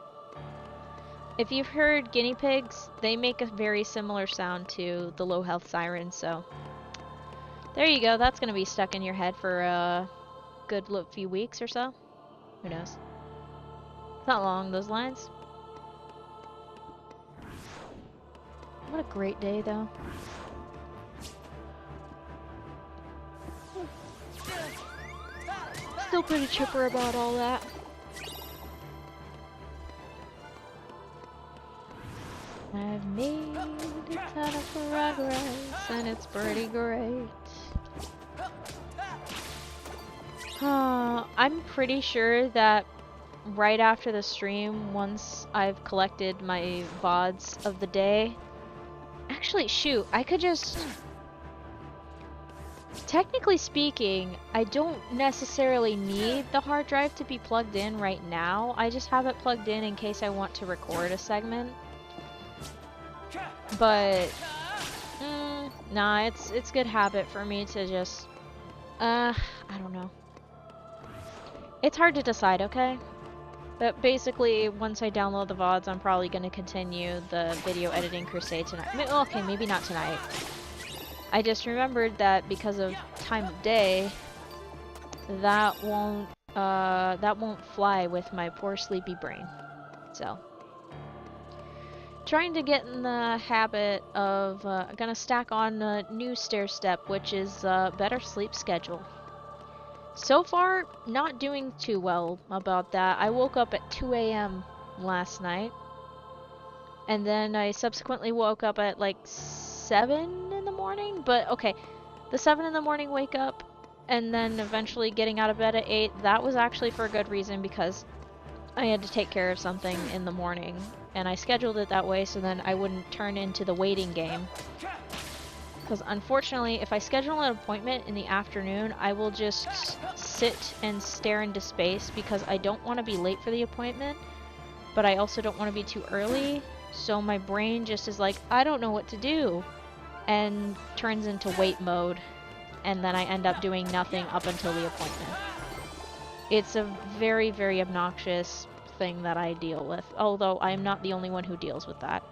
A: If you've heard guinea pigs, they make a very similar sound to the low health siren, so there you go. That's gonna be stuck in your head for a good few weeks or so. Who knows? Not along those lines. What a great day, though. Still pretty chipper about all that. I've made a ton of progress, and it's pretty great. I'm pretty sure that right after the stream, once I've collected my VODs of the day... Actually, shoot, I could just... Technically speaking, I don't necessarily need the hard drive to be plugged in right now. I just have it plugged in case I want to record a segment. But... nah, it's good habit for me to just... I don't know. It's hard to decide, okay? But basically, once I download the VODs, I'm probably going to continue the video editing crusade tonight. Okay, maybe not tonight. I just remembered that because of time of day, that won't fly with my poor sleepy brain. So, trying to get in the habit of gonna stack on a new stair step, which is better sleep schedule. So far, not doing too well about that. I woke up at 2 a.m. last night, and then I subsequently woke up at like 7 in the morning, but okay, the 7 in the morning wake up, and then eventually getting out of bed at 8, that was actually for a good reason, because I had to take care of something in the morning, and I scheduled it that way so then I wouldn't turn into the waiting game. Because unfortunately, if I schedule an appointment in the afternoon, I will just sit and stare into space because I don't want to be late for the appointment, but I also don't want to be too early, so my brain just is like, I don't know what to do, and turns into wait mode, and then I end up doing nothing up until the appointment. It's a very, very obnoxious thing that I deal with, although I am not the only one who deals with that.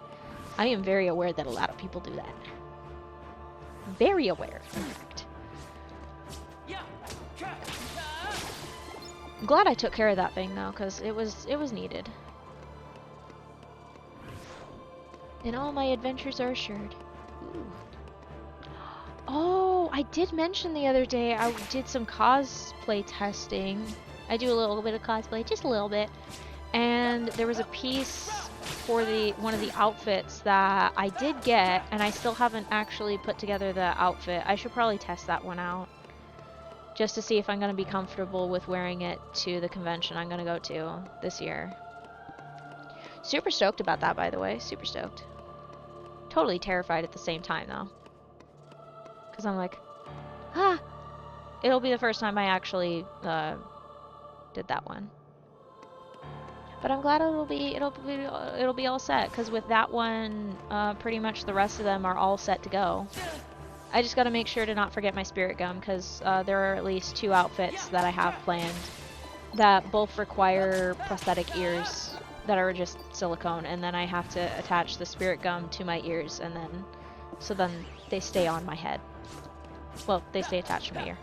A: I am very aware that a lot of people do that. Very aware, in fact. I'm glad I took care of that thing though, because it was needed. And all my adventures are assured. Ooh. Oh, I did mention the other day I did some cosplay testing. I do a little bit of cosplay, just a little bit. And there was a piece for one of the outfits that I did get, and I still haven't actually put together the outfit. I should probably test that one out, just to see if I'm going to be comfortable with wearing it to the convention I'm going to go to this year. Super stoked about that, by the way. Super stoked. Totally terrified at the same time, though. Because I'm like, it'll be the first time I actually did that one. But I'm glad it'll be all set, because with that one, pretty much the rest of them are all set to go. I just gotta make sure to not forget my spirit gum, because there are at least 2 outfits that I have planned that both require prosthetic ears that are just silicone, and then I have to attach the spirit gum to my ears, and then they stay on my head. Well, they stay attached to my ear.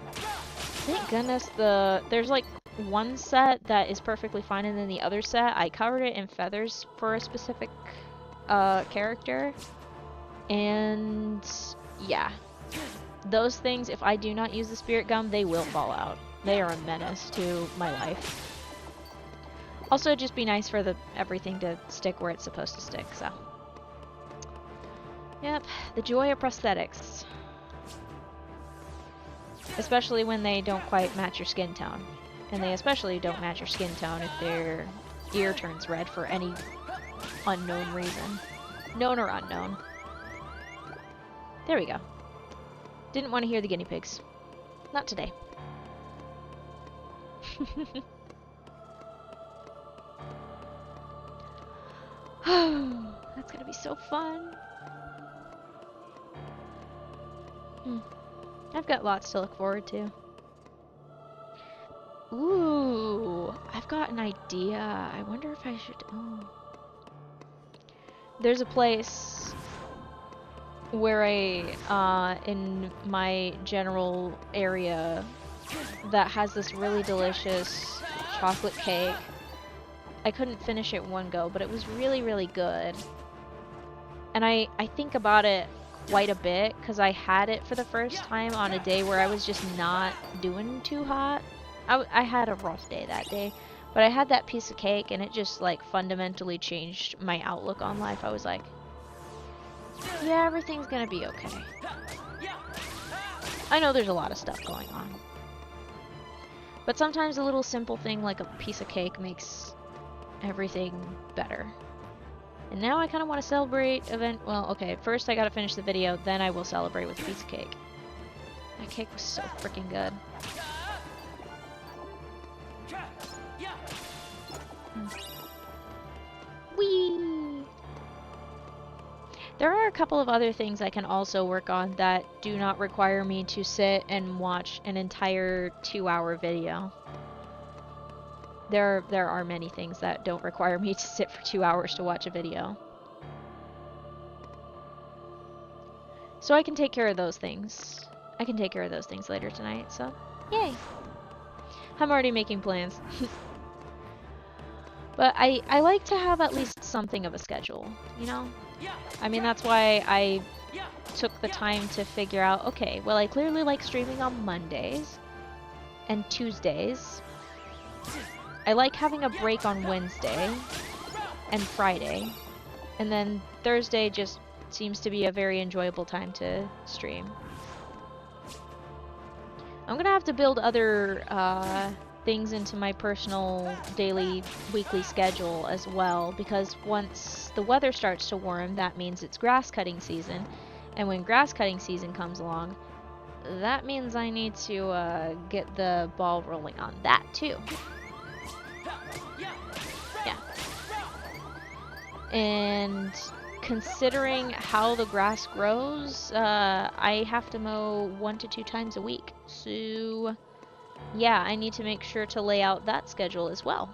A: Thank goodness there's like one set that is perfectly fine, and then the other set, I covered it in feathers for a specific character. And yeah, those things, if I do not use the spirit gum, they will fall out. They are a menace to my life. Also, it'd just be nice for everything to stick where it's supposed to stick, so. Yep, the joy of prosthetics. Especially when they don't quite match your skin tone. And they especially don't match your skin tone if their ear turns red for any unknown reason. Known or unknown. There we go. Didn't want to hear the guinea pigs. Not today. That's gonna be so fun. I've got lots to look forward to. Ooh, I've got an idea. I wonder if I should... Oh. There's a place where in my general area that has this really delicious chocolate cake. I couldn't finish it one go, but it was really, really good. And I think about it quite a bit because I had it for the first time on a day where I was just not doing too hot. I had a rough day that day, but I had that piece of cake and it just like fundamentally changed my outlook on life. I was like, yeah, everything's gonna be okay. I know there's a lot of stuff going on, but sometimes a little simple thing like a piece of cake makes everything better. And now I kind of want to celebrate well, okay, first I gotta finish the video, then I will celebrate with a piece of cake. That cake was so freaking good. Whee! There are a couple of other things I can also work on that do not require me to sit and watch an entire 2-hour video. There are many things that don't require me to sit for 2 hours to watch a video. So I can take care of those things. I can take care of those things later tonight, so yay! I'm already making plans. But I like to have at least something of a schedule, you know? I mean, that's why I took the time to figure out, okay, well, I clearly like streaming on Mondays and Tuesdays. I like having a break on Wednesday and Friday, and then Thursday just seems to be a very enjoyable time to stream. I'm gonna have to build other things into my personal daily, weekly schedule as well, because once the weather starts to warm, that means it's grass cutting season, and when grass cutting season comes along, that means I need to get the ball rolling on that too. Yeah. And considering how the grass grows, I have to mow 1 to 2 times a week. So, yeah, I need to make sure to lay out that schedule as well.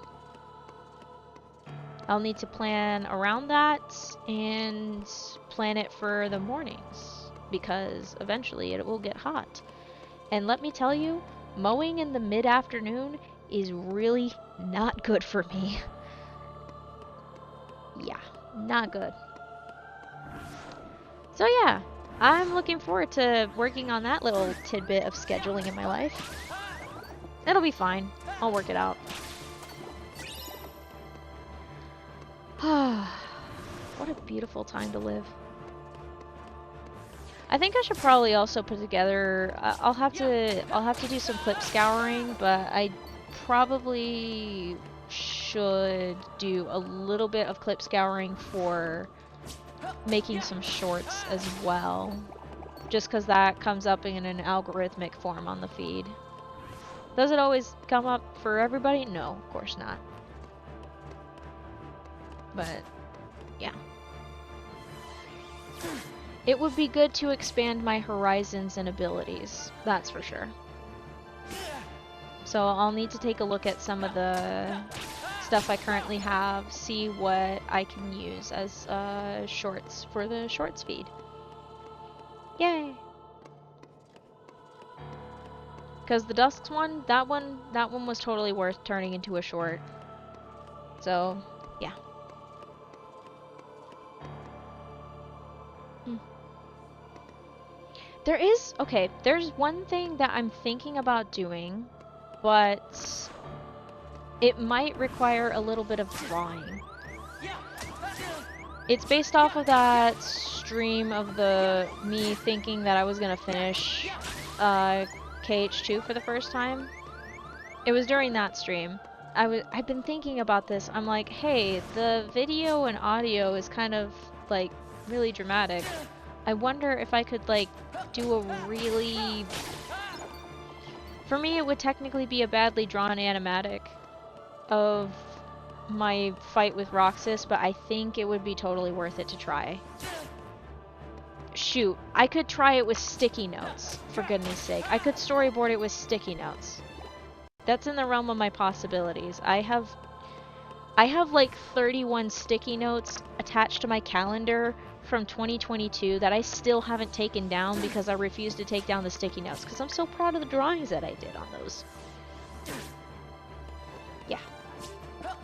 A: I'll need to plan around that and plan it for the mornings, because eventually it will get hot. And let me tell you, mowing in the mid-afternoon is really not good for me. Yeah, not good. So yeah, I'm looking forward to working on that little tidbit of scheduling in my life. It'll be fine. I'll work it out. What a beautiful time to live. I think I should probably also put together, I'll have to do some clip scouring, but I probably should do a little bit of clip scouring for making some shorts as well, just because that comes up in an algorithmic form on the feed. Does it always come up for everybody? No, of course not. But yeah, it would be good to expand my horizons and abilities, that's for sure. So I'll need to take a look at some of the stuff I currently have, see what I can use as shorts for the shorts feed. Yay! Because the Dusks one, that one was totally worth turning into a short. So, yeah. There is, okay, there's one thing that I'm thinking about doing, but it might require a little bit of drawing. It's based off of that stream of me thinking that I was gonna finish KH2 for the first time. It was during that stream. I've been thinking about this. I'm like, hey, the video and audio is kind of like really dramatic. I wonder if I could like do a really... For me, it would technically be a badly drawn animatic of my fight with Roxas, but I think it would be totally worth it to try. Shoot, I could try it with sticky notes, for goodness sake. I could storyboard it with sticky notes. That's in the realm of my possibilities. I have like 31 sticky notes attached to my calendar from 2022 that I still haven't taken down because I refuse to take down the sticky notes because I'm so proud of the drawings that I did on those. Yeah.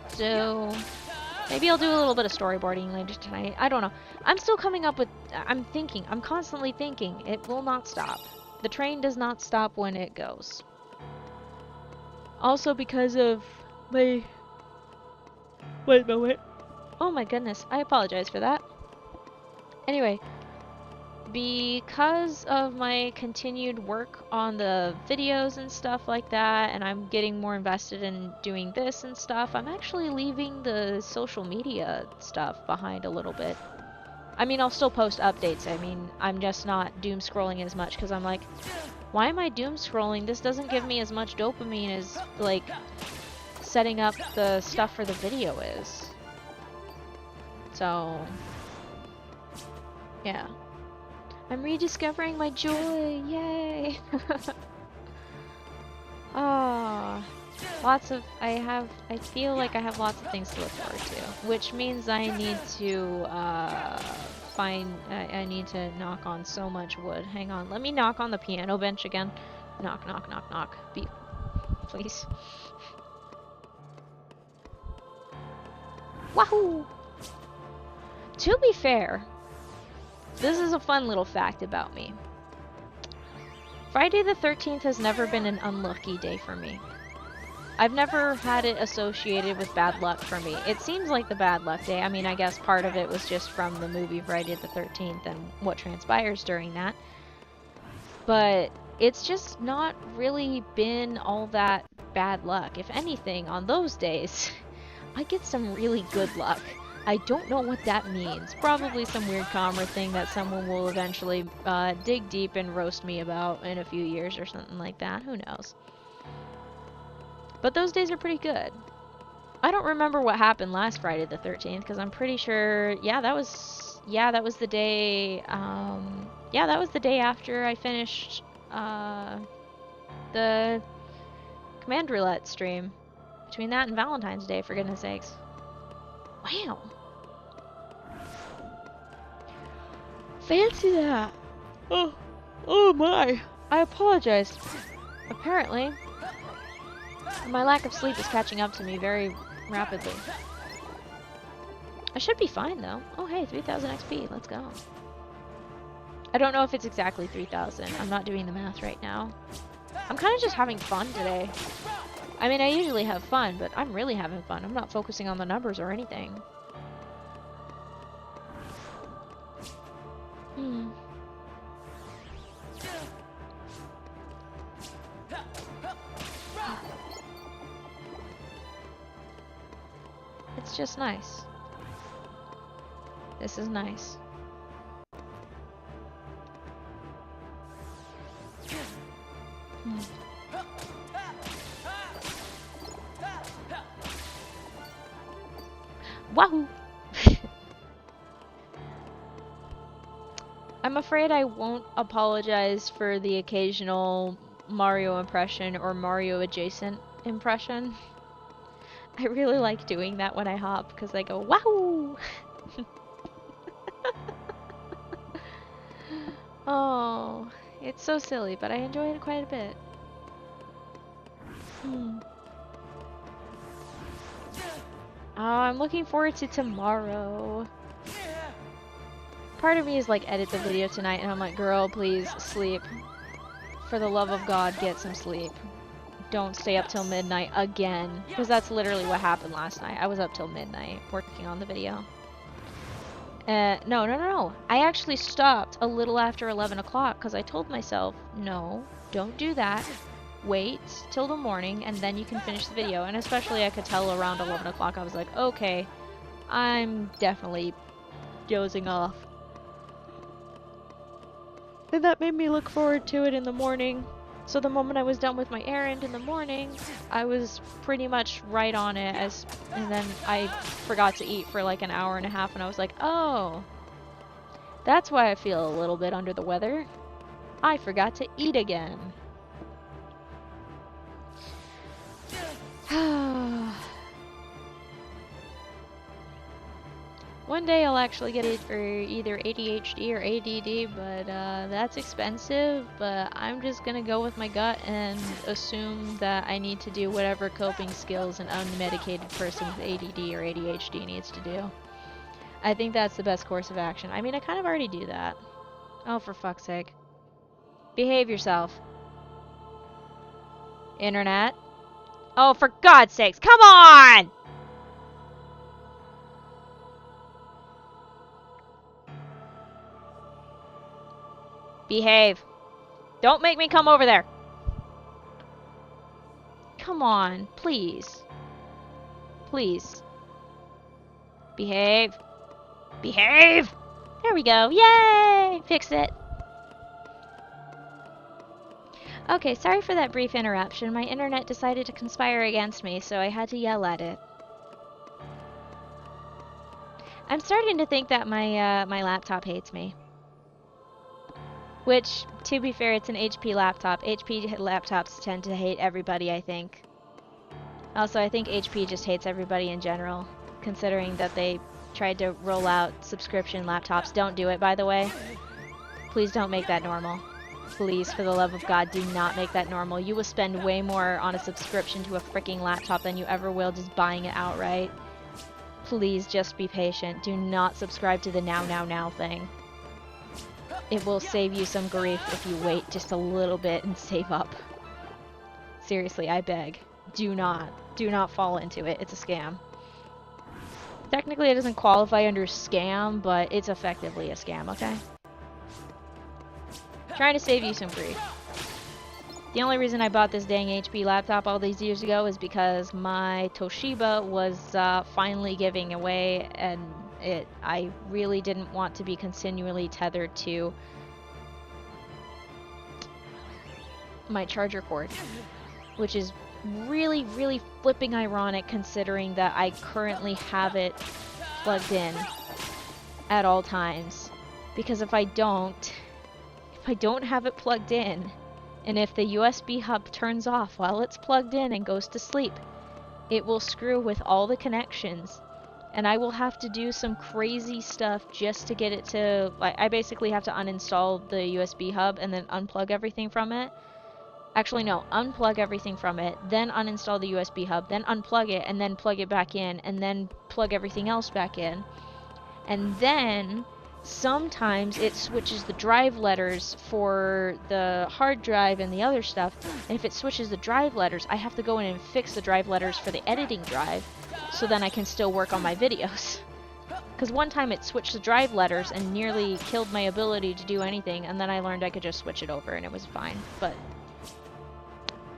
A: So maybe I'll do a little bit of storyboarding later tonight. I don't know. I'm still coming up with... I'm thinking. I'm constantly thinking. It will not stop. The train does not stop when it goes. Also because of my... Wait. Oh my goodness. I apologize for that. Anyway, because of my continued work on the videos and stuff like that, and I'm getting more invested in doing this and stuff, I'm actually leaving the social media stuff behind a little bit. I mean, I'll still post updates. I mean, I'm just not doom scrolling as much because I'm like, why am I doom scrolling? This doesn't give me as much dopamine as, like, setting up the stuff for the video is. So... yeah. I'm rediscovering my joy! Yay! Oh, lots of... I feel like I have lots of things to look forward to. Which means I need to, I need to knock on so much wood. Hang on, let me knock on the piano bench again. Knock, knock, knock, knock. Please. Wahoo! To be fair, this is a fun little fact about me. Friday the 13th has never been an unlucky day for me. I've never had it associated with bad luck for me. It seems like the bad luck day. I mean, I guess part of it was just from the movie Friday the 13th and what transpires during that. But it's just not really been all that bad luck. If anything, on those days, I get some really good luck. I don't know what that means. Probably some weird karma thing that someone will eventually dig deep and roast me about in a few years or something like that. Who knows? But those days are pretty good. I don't remember what happened last Friday the 13th because I'm pretty sure, yeah, that was the day, yeah, that was the day after I finished the Command Roulette stream. Between that and Valentine's Day, for goodness sakes. Wow. Fancy that. Oh my. I apologize. Apparently, my lack of sleep is catching up to me very rapidly. I should be fine though. Oh hey, 3000 XP. Let's go. I don't know if it's exactly 3000. I'm not doing the math right now. I'm kind of just having fun today. I mean, I usually have fun, but I'm really having fun. I'm not focusing on the numbers or anything. It's just nice. This is nice. Wahoo! I'm afraid I won't apologize for the occasional Mario impression or Mario adjacent impression. I really like doing that when I hop because I go wahoo! Oh, it's so silly, but I enjoy it quite a bit. Oh, I'm looking forward to tomorrow. part of me is like, edit the video tonight, and I'm like, girl, please, sleep. For the love of God, get some sleep. Don't stay up till midnight again. Because that's literally what happened last night. I was up till midnight working on the video. No. I actually stopped a little after 11 o'clock because I told myself, no, don't do that. Wait till the morning and then you can finish the video. And especially I could tell around 11 o'clock, I was like, okay, I'm definitely dozing off. And that made me look forward to it in the morning. So the moment I was done with my errand in the morning, I was pretty much right on it and then I forgot to eat for like an hour and a half and I was like, oh, that's why I feel a little bit under the weather. I forgot to eat again. One day I'll actually get it for either ADHD or ADD, but that's expensive, but I'm just gonna go with my gut and assume that I need to do whatever coping skills an unmedicated person with ADD or ADHD needs to do. I think that's the best course of action. I mean, I kind of already do that. Oh, for fuck's sake. Behave yourself. Internet. Oh, for God's sakes, come on! Behave. Don't make me come over there. Come on, please. Please. Behave. Behave! There we go. Yay! Fixed it. Okay, sorry for that brief interruption. My internet decided to conspire against me, so I had to yell at it. I'm starting to think that my laptop hates me. Which, to be fair, it's an HP laptop. HP laptops tend to hate everybody, I think. Also, I think HP just hates everybody in general, considering that they tried to roll out subscription laptops. Don't do it, by the way. Please don't make that normal. Please, for the love of God, do not make that normal. You will spend way more on a subscription to a freaking laptop than you ever will just buying it outright. Please just be patient. Do not subscribe to the now thing. It will save you some grief if you wait just a little bit and save up. Seriously, I beg. Do not fall into it. It's a scam. Technically, it doesn't qualify under scam, but it's effectively a scam, okay? Trying to save you some grief. The only reason I bought this dang HP laptop all these years ago is because my Toshiba was finally giving away, and I really didn't want to be continually tethered to my charger cord, which is really, really flipping ironic considering that I currently have it plugged in at all times. Because if I don't have it plugged in, and if the USB hub turns off while it's plugged in and goes to sleep, it will screw with all the connections, and I will have to do some crazy stuff just to get it to, like, I basically have to uninstall the USB hub and then unplug everything from it. Actually, no, unplug everything from it, then uninstall the USB hub, then unplug it, and then plug it back in, and then plug everything else back in. And then sometimes it switches the drive letters for the hard drive and the other stuff, and if it switches the drive letters, I have to go in and fix the drive letters for the editing drive, so then I can still work on my videos. Because one time it switched the drive letters and nearly killed my ability to do anything, and then I learned I could just switch it over and it was fine. But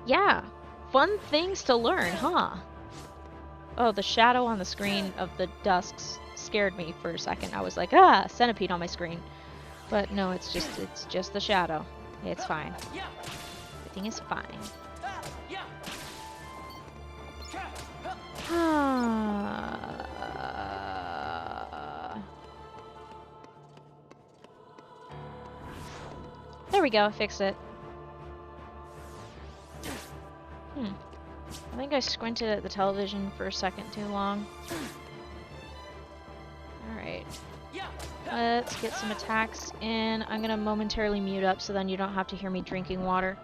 A: yeah, fun things to learn, huh? Oh, the shadow on the screen of the dusks scared me for a second. I was like, ah, centipede on my screen. But no, it's just the shadow. It's fine. Everything is fine. There we go, fixed it. I think I squinted at the television for a second too long. Alright. Let's get some attacks in. I'm gonna momentarily mute up so then you don't have to hear me drinking water.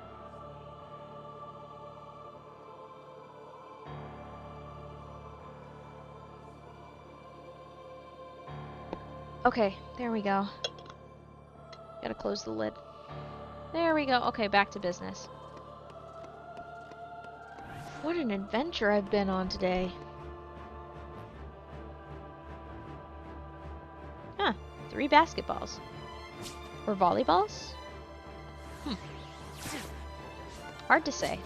A: Okay, there we go. Gotta close the lid. There we go. Okay, back to business. What an adventure I've been on today. Huh. 3 basketballs. Or volleyballs? Hard to say.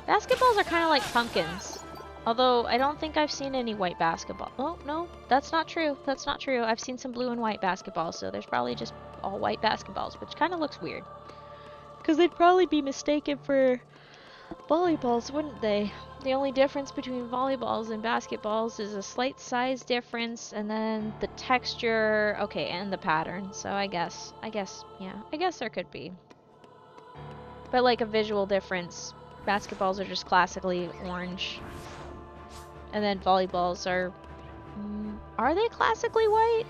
A: Basketballs are kind of like pumpkins. Although, I don't think I've seen any white basketball. Oh, no. That's not true. That's not true. I've seen some blue and white basketballs, so there's probably just all white basketballs, which kind of looks weird. Because they'd probably be mistaken for volleyballs, wouldn't they? The only difference between volleyballs and basketballs is a slight size difference, and then the texture, okay, and the pattern. So I guess, yeah, I guess there could be. But like a visual difference, basketballs are just classically orange. And then volleyballs are they classically white?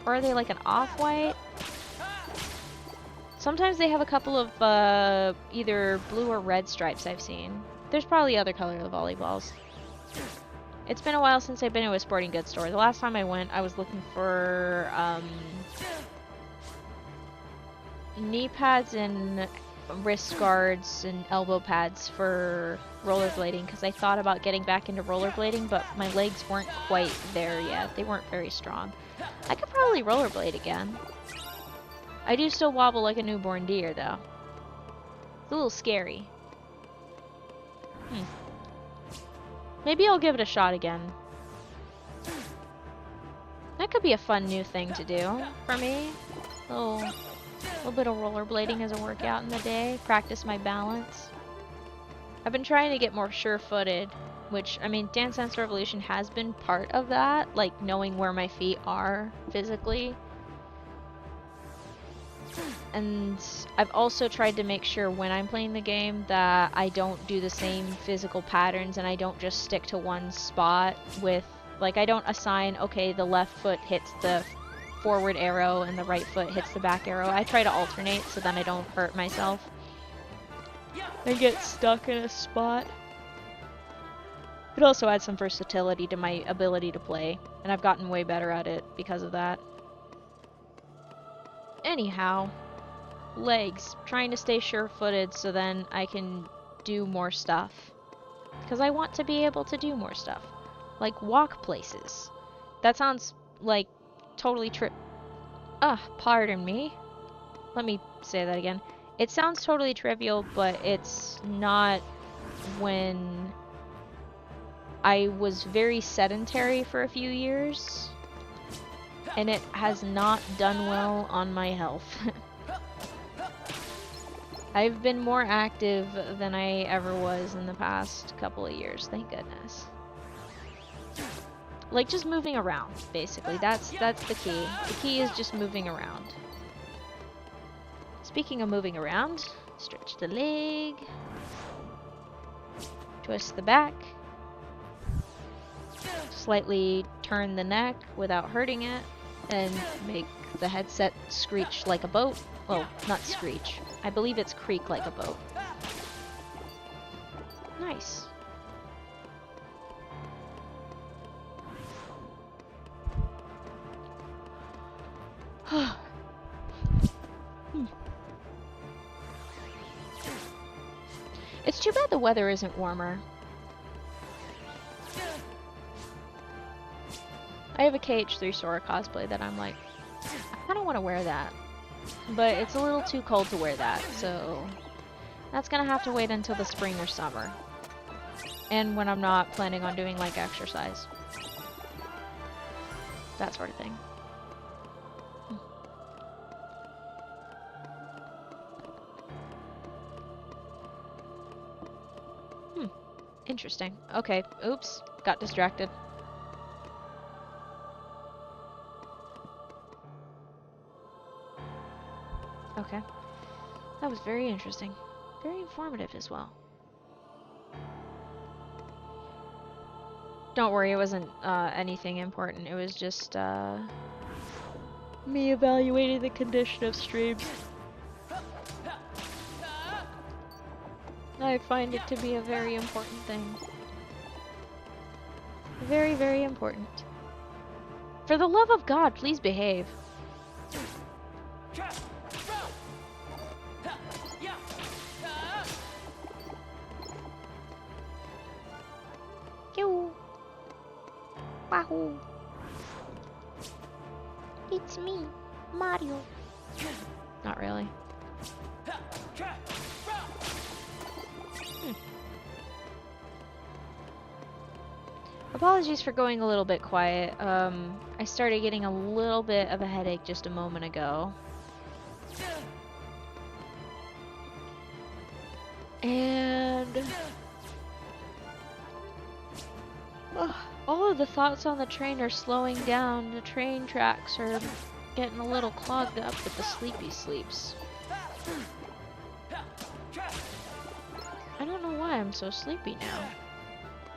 A: Or are they like an off-white? Sometimes they have a couple of either blue or red stripes I've seen. There's probably other color of volleyballs. It's been a while since I've been to a sporting goods store. The last time I went, I was looking for knee pads and wrist guards and elbow pads for rollerblading because I thought about getting back into rollerblading, but my legs weren't quite there yet. They weren't very strong. I could probably rollerblade again. I do still wobble like a newborn deer, though. It's a little scary. Maybe I'll give it a shot again. That could be a fun new thing to do for me. A little bit of rollerblading as a workout in the day. Practice my balance. I've been trying to get more sure-footed, which, I mean, Dance Dance Revolution has been part of that, like knowing where my feet are physically. And I've also tried to make sure when I'm playing the game that I don't do the same physical patterns and I don't just stick to one spot with, like, I don't assign, okay, the left foot hits the forward arrow and the right foot hits the back arrow. I try to alternate so then I don't hurt myself and get stuck in a spot. It also adds some versatility to my ability to play, and I've gotten way better at it because of that. Anyhow, legs. Trying to stay sure-footed so then I can do more stuff. Because I want to be able to do more stuff. Like walk places. That sounds like totally pardon me. Let me say that again. It sounds totally trivial, but it's not when I was very sedentary for a few years. And it has not done well on my health. I've been more active than I ever was in the past couple of years, thank goodness. Like just moving around, basically. That's the key. The key is just moving around. Speaking of moving around, stretch the leg, twist the back, slightly turn the neck without hurting it, and make the headset screech like a boat. Well, not screech. I believe it's creak like a boat. Nice. It's too bad the weather isn't warmer. I have a KH3 Sora cosplay that I'm like, I kind of want to wear that. But it's a little too cold to wear that, so that's gonna have to wait until the spring or summer. And when I'm not planning on doing like exercise. That sort of thing. Interesting. Okay, oops, got distracted. Okay. That was very interesting. Very informative as well. Don't worry, it wasn't anything important. It was just me evaluating the condition of streams. I find it to be a very important thing. Very, very important. For the love of God, please behave. Yo. Wahoo. It's me, Mario. Not really. Apologies for going a little bit quiet. I started getting a little bit of a headache just a moment ago. And all of the thoughts on the train are slowing down. The train tracks are getting a little clogged up with the sleepy sleeps. I don't know why I'm so sleepy now.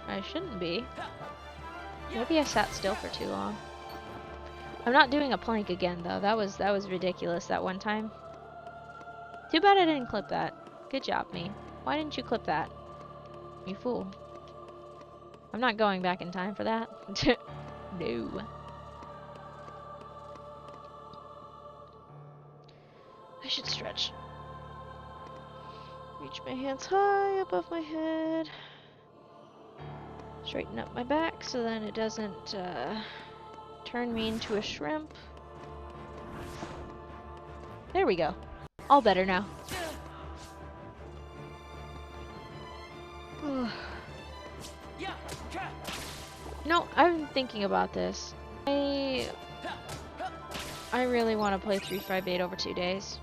A: I shouldn't be. Maybe I sat still for too long. I'm not doing a plank again though. That was ridiculous that one time. Too bad I didn't clip that. Good job, me. Why didn't you clip that? You fool. I'm not going back in time for that. No. I should stretch. Reach my hands high above my head. Straighten up my back so then it doesn't turn me into a shrimp. There we go. All better now. No, I've been thinking about this. I really want to play 358 over 2 days.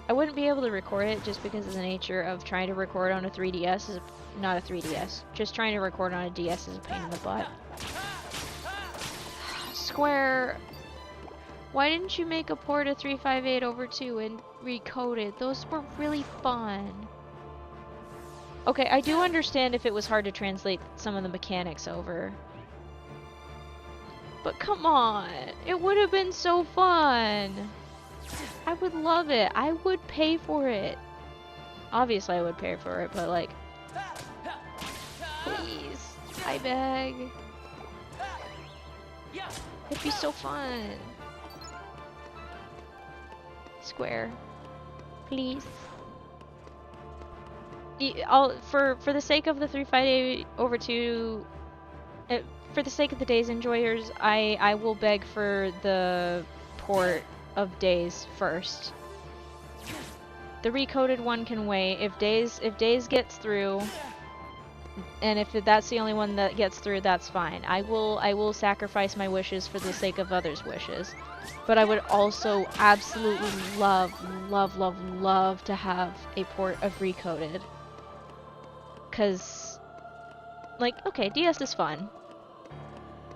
A: I wouldn't be able to record it just because of the nature of trying to record on a 3DS is not a 3DS. Just trying to record on a DS is a pain in the butt. Square, why didn't you make a port of 358 over 2 and recode it? Those were really fun. Okay, I do understand if it was hard to translate some of the mechanics over. But come on, it would have been so fun. I would love it. I would pay for it. Obviously I would pay for it, but like, please, I beg. It'd be so fun. Square, please. For the sake of the 358 over 2, for the sake of the Days enjoyers, I will beg for the port of Days first. The recoded one can wait. If Days gets through, and if that's the only one that gets through, that's fine. I will sacrifice my wishes for the sake of others' wishes. But I would also absolutely love to have a port of Recoded. 'Cause, like, okay, DS is fun.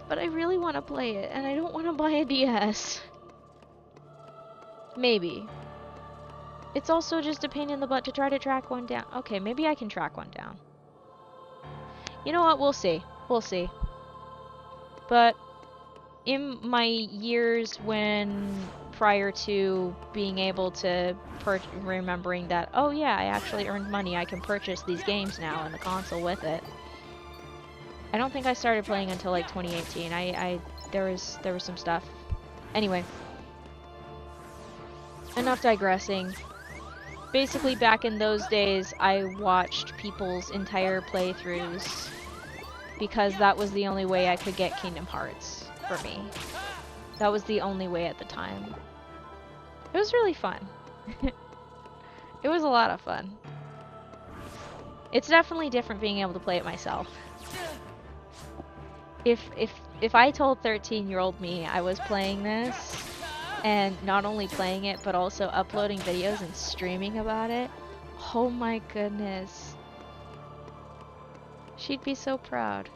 A: But I really want to play it, and I don't want to buy a DS. Maybe. It's also just a pain in the butt to try to track one down. Okay, maybe I can track one down. You know what? We'll see. We'll see. But in my years when prior to being able to remembering that, oh yeah, I actually earned money, I can purchase these games now on the console with it. I don't think I started playing until like 2018. There was some stuff. Anyway, enough digressing. Basically, back in those days, I watched people's entire playthroughs because that was the only way I could get Kingdom Hearts for me. That was the only way at the time. It was really fun. It was a lot of fun. It's definitely different being able to play it myself. If I told 13-year-old me I was playing this, and not only playing it, but also uploading videos and streaming about it, oh my goodness. She'd be so proud.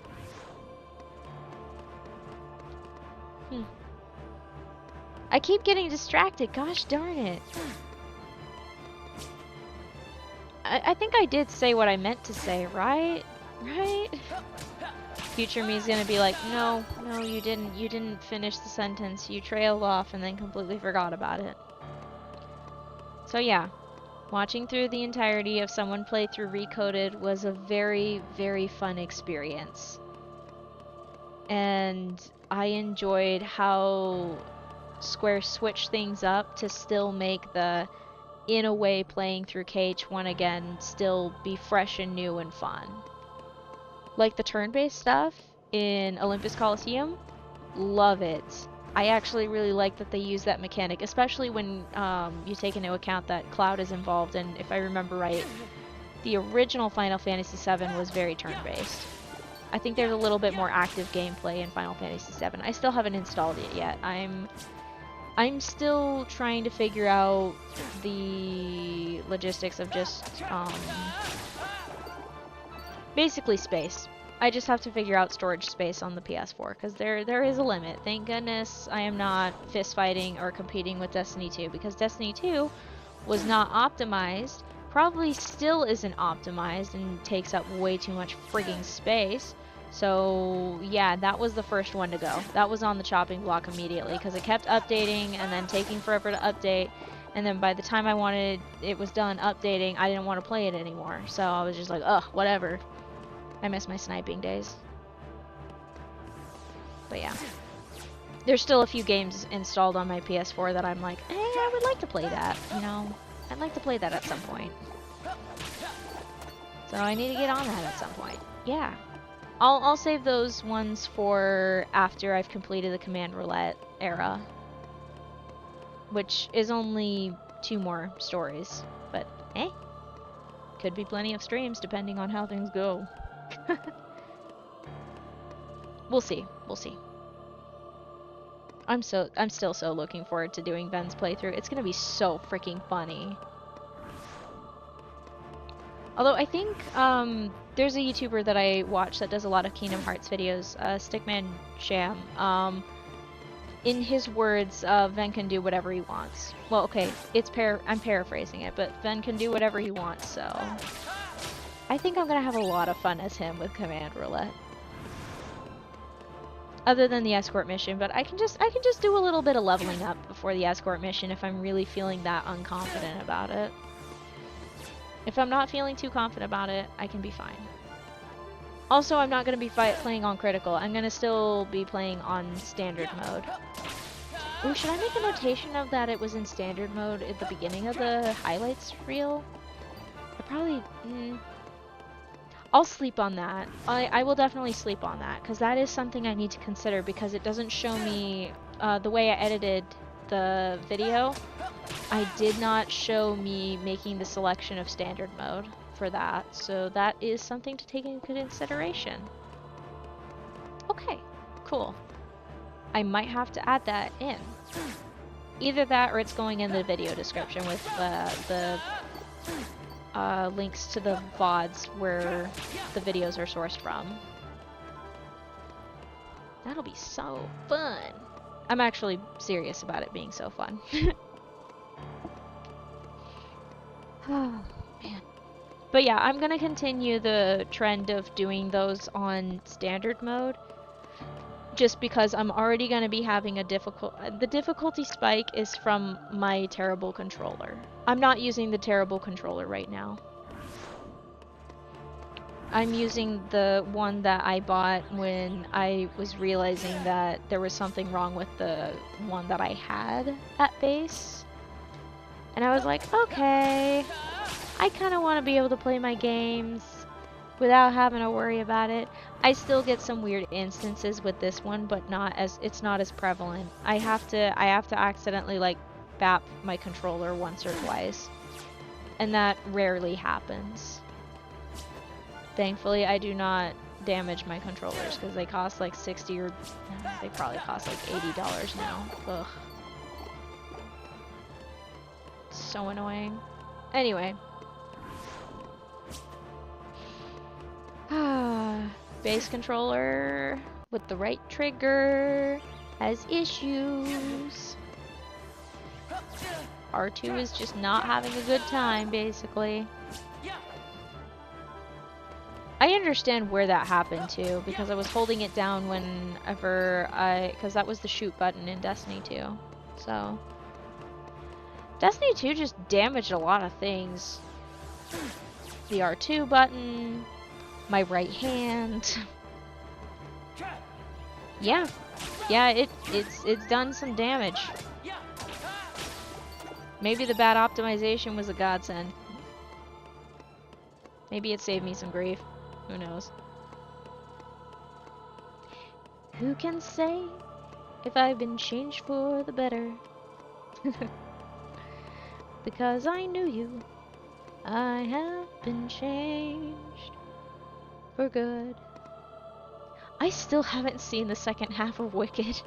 A: I keep getting distracted, gosh darn it. I think I did say what I meant to say, right? Right? Future me's gonna be like, no, you didn't finish the sentence. You trailed off and then completely forgot about it. So yeah, watching through the entirety of someone play through Recoded was a very, very fun experience. And I enjoyed how Square switched things up to still make the, in a way, playing through KH1 again still be fresh and new and fun. Like the turn-based stuff in Olympus Coliseum, love it. I actually really like that they use that mechanic, especially when you take into account that Cloud is involved, and if I remember right, the original Final Fantasy VII was very turn-based. I think there's a little bit more active gameplay in Final Fantasy VII. I still haven't installed it yet. I'm still trying to figure out the logistics of just basically space. I just have to figure out storage space on the PS4, because there is a limit. Thank goodness I am not fist fighting or competing with Destiny 2, because Destiny 2 was not optimized, probably still isn't optimized, and takes up way too much frigging space. So yeah, that was the first one to go. That was on the chopping block immediately, because it kept updating and then taking forever to update, and then by the time I wanted it was done updating, I didn't want to play it anymore. So I was just like, ugh, whatever. I miss my sniping days. But yeah. There's still a few games installed on my PS4 that I'm like, hey, I would like to play that, you know? I'd like to play that at some point. So I need to get on that at some point. Yeah. I'll save those ones for after I've completed the Command Roulette era. Which is only 2 more stories. But, could be plenty of streams depending on how things go. We'll see. We'll see. I'm still so looking forward to doing Ben's playthrough. It's gonna be so freaking funny. Although I think there's a YouTuber that I watch that does a lot of Kingdom Hearts videos, Stickman Sham. In his words, Ven can do whatever he wants. Well, okay, I'm paraphrasing it, but Ven can do whatever he wants, so I think I'm gonna have a lot of fun as him with Command Roulette. Other than the escort mission, but I can just do a little bit of leveling up before the escort mission if I'm really feeling that unconfident about it. If I'm not feeling too confident about it, I can be fine. Also, I'm not going to be playing on critical. I'm going to still be playing on standard mode. Ooh, should I make a notation of that it was in standard mode at the beginning of the highlights reel? I probably... I'll sleep on that. I will definitely sleep on that, because that is something I need to consider, because it doesn't show me the way I edited the video. I did not show me making the selection of standard mode for that, so that is something to take into consideration. Okay, cool. I might have to add that in. Either that or it's going in the video description with the links to the VODs where the videos are sourced from. That'll be so fun. I'm actually serious about it being so fun. Oh, man. But yeah, I'm gonna continue the trend of doing those on standard mode. Just because I'm already gonna be having the difficulty spike is from my terrible controller. I'm not using the terrible controller right now. I'm using the one that I bought when I was realizing that there was something wrong with the one that I had at base. And I was like, okay, I kind of want to be able to play my games without having to worry about it. I still get some weird instances with this one, but it's not as prevalent. I have to accidentally like bap my controller once or twice, and that rarely happens. Thankfully, I do not damage my controllers because they cost like $60 or they probably cost like $80 now. Ugh. So annoying. Anyway. Base controller with the right trigger has issues. R2 is just not having a good time, basically. I understand where that happened too, because I was holding it down whenever because that was the shoot button in Destiny 2. So Destiny 2 just damaged a lot of things. The R2 button, my right hand. Yeah, it's done some damage. Maybe the bad optimization was a godsend. Maybe it saved me some grief. Who knows? Who can say if I've been changed for the better? Because I knew you, I have been changed for good. I still haven't seen the second half of Wicked.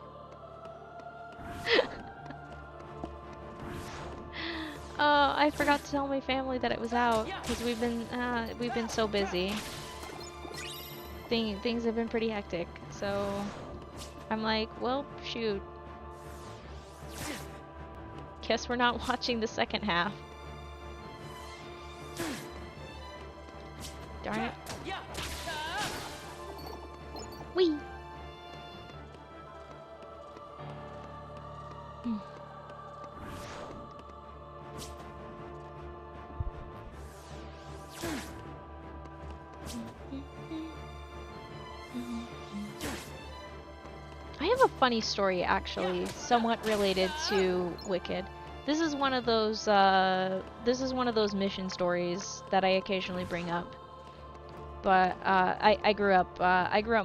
A: I forgot to tell my family that it was out because we've been so busy. Things have been pretty hectic, so I'm like, well, shoot. Guess we're not watching the second half. Darn it. Whee! I have a funny story, actually, somewhat related to Wicked. This is one of those mission stories that I occasionally bring up. But I grew up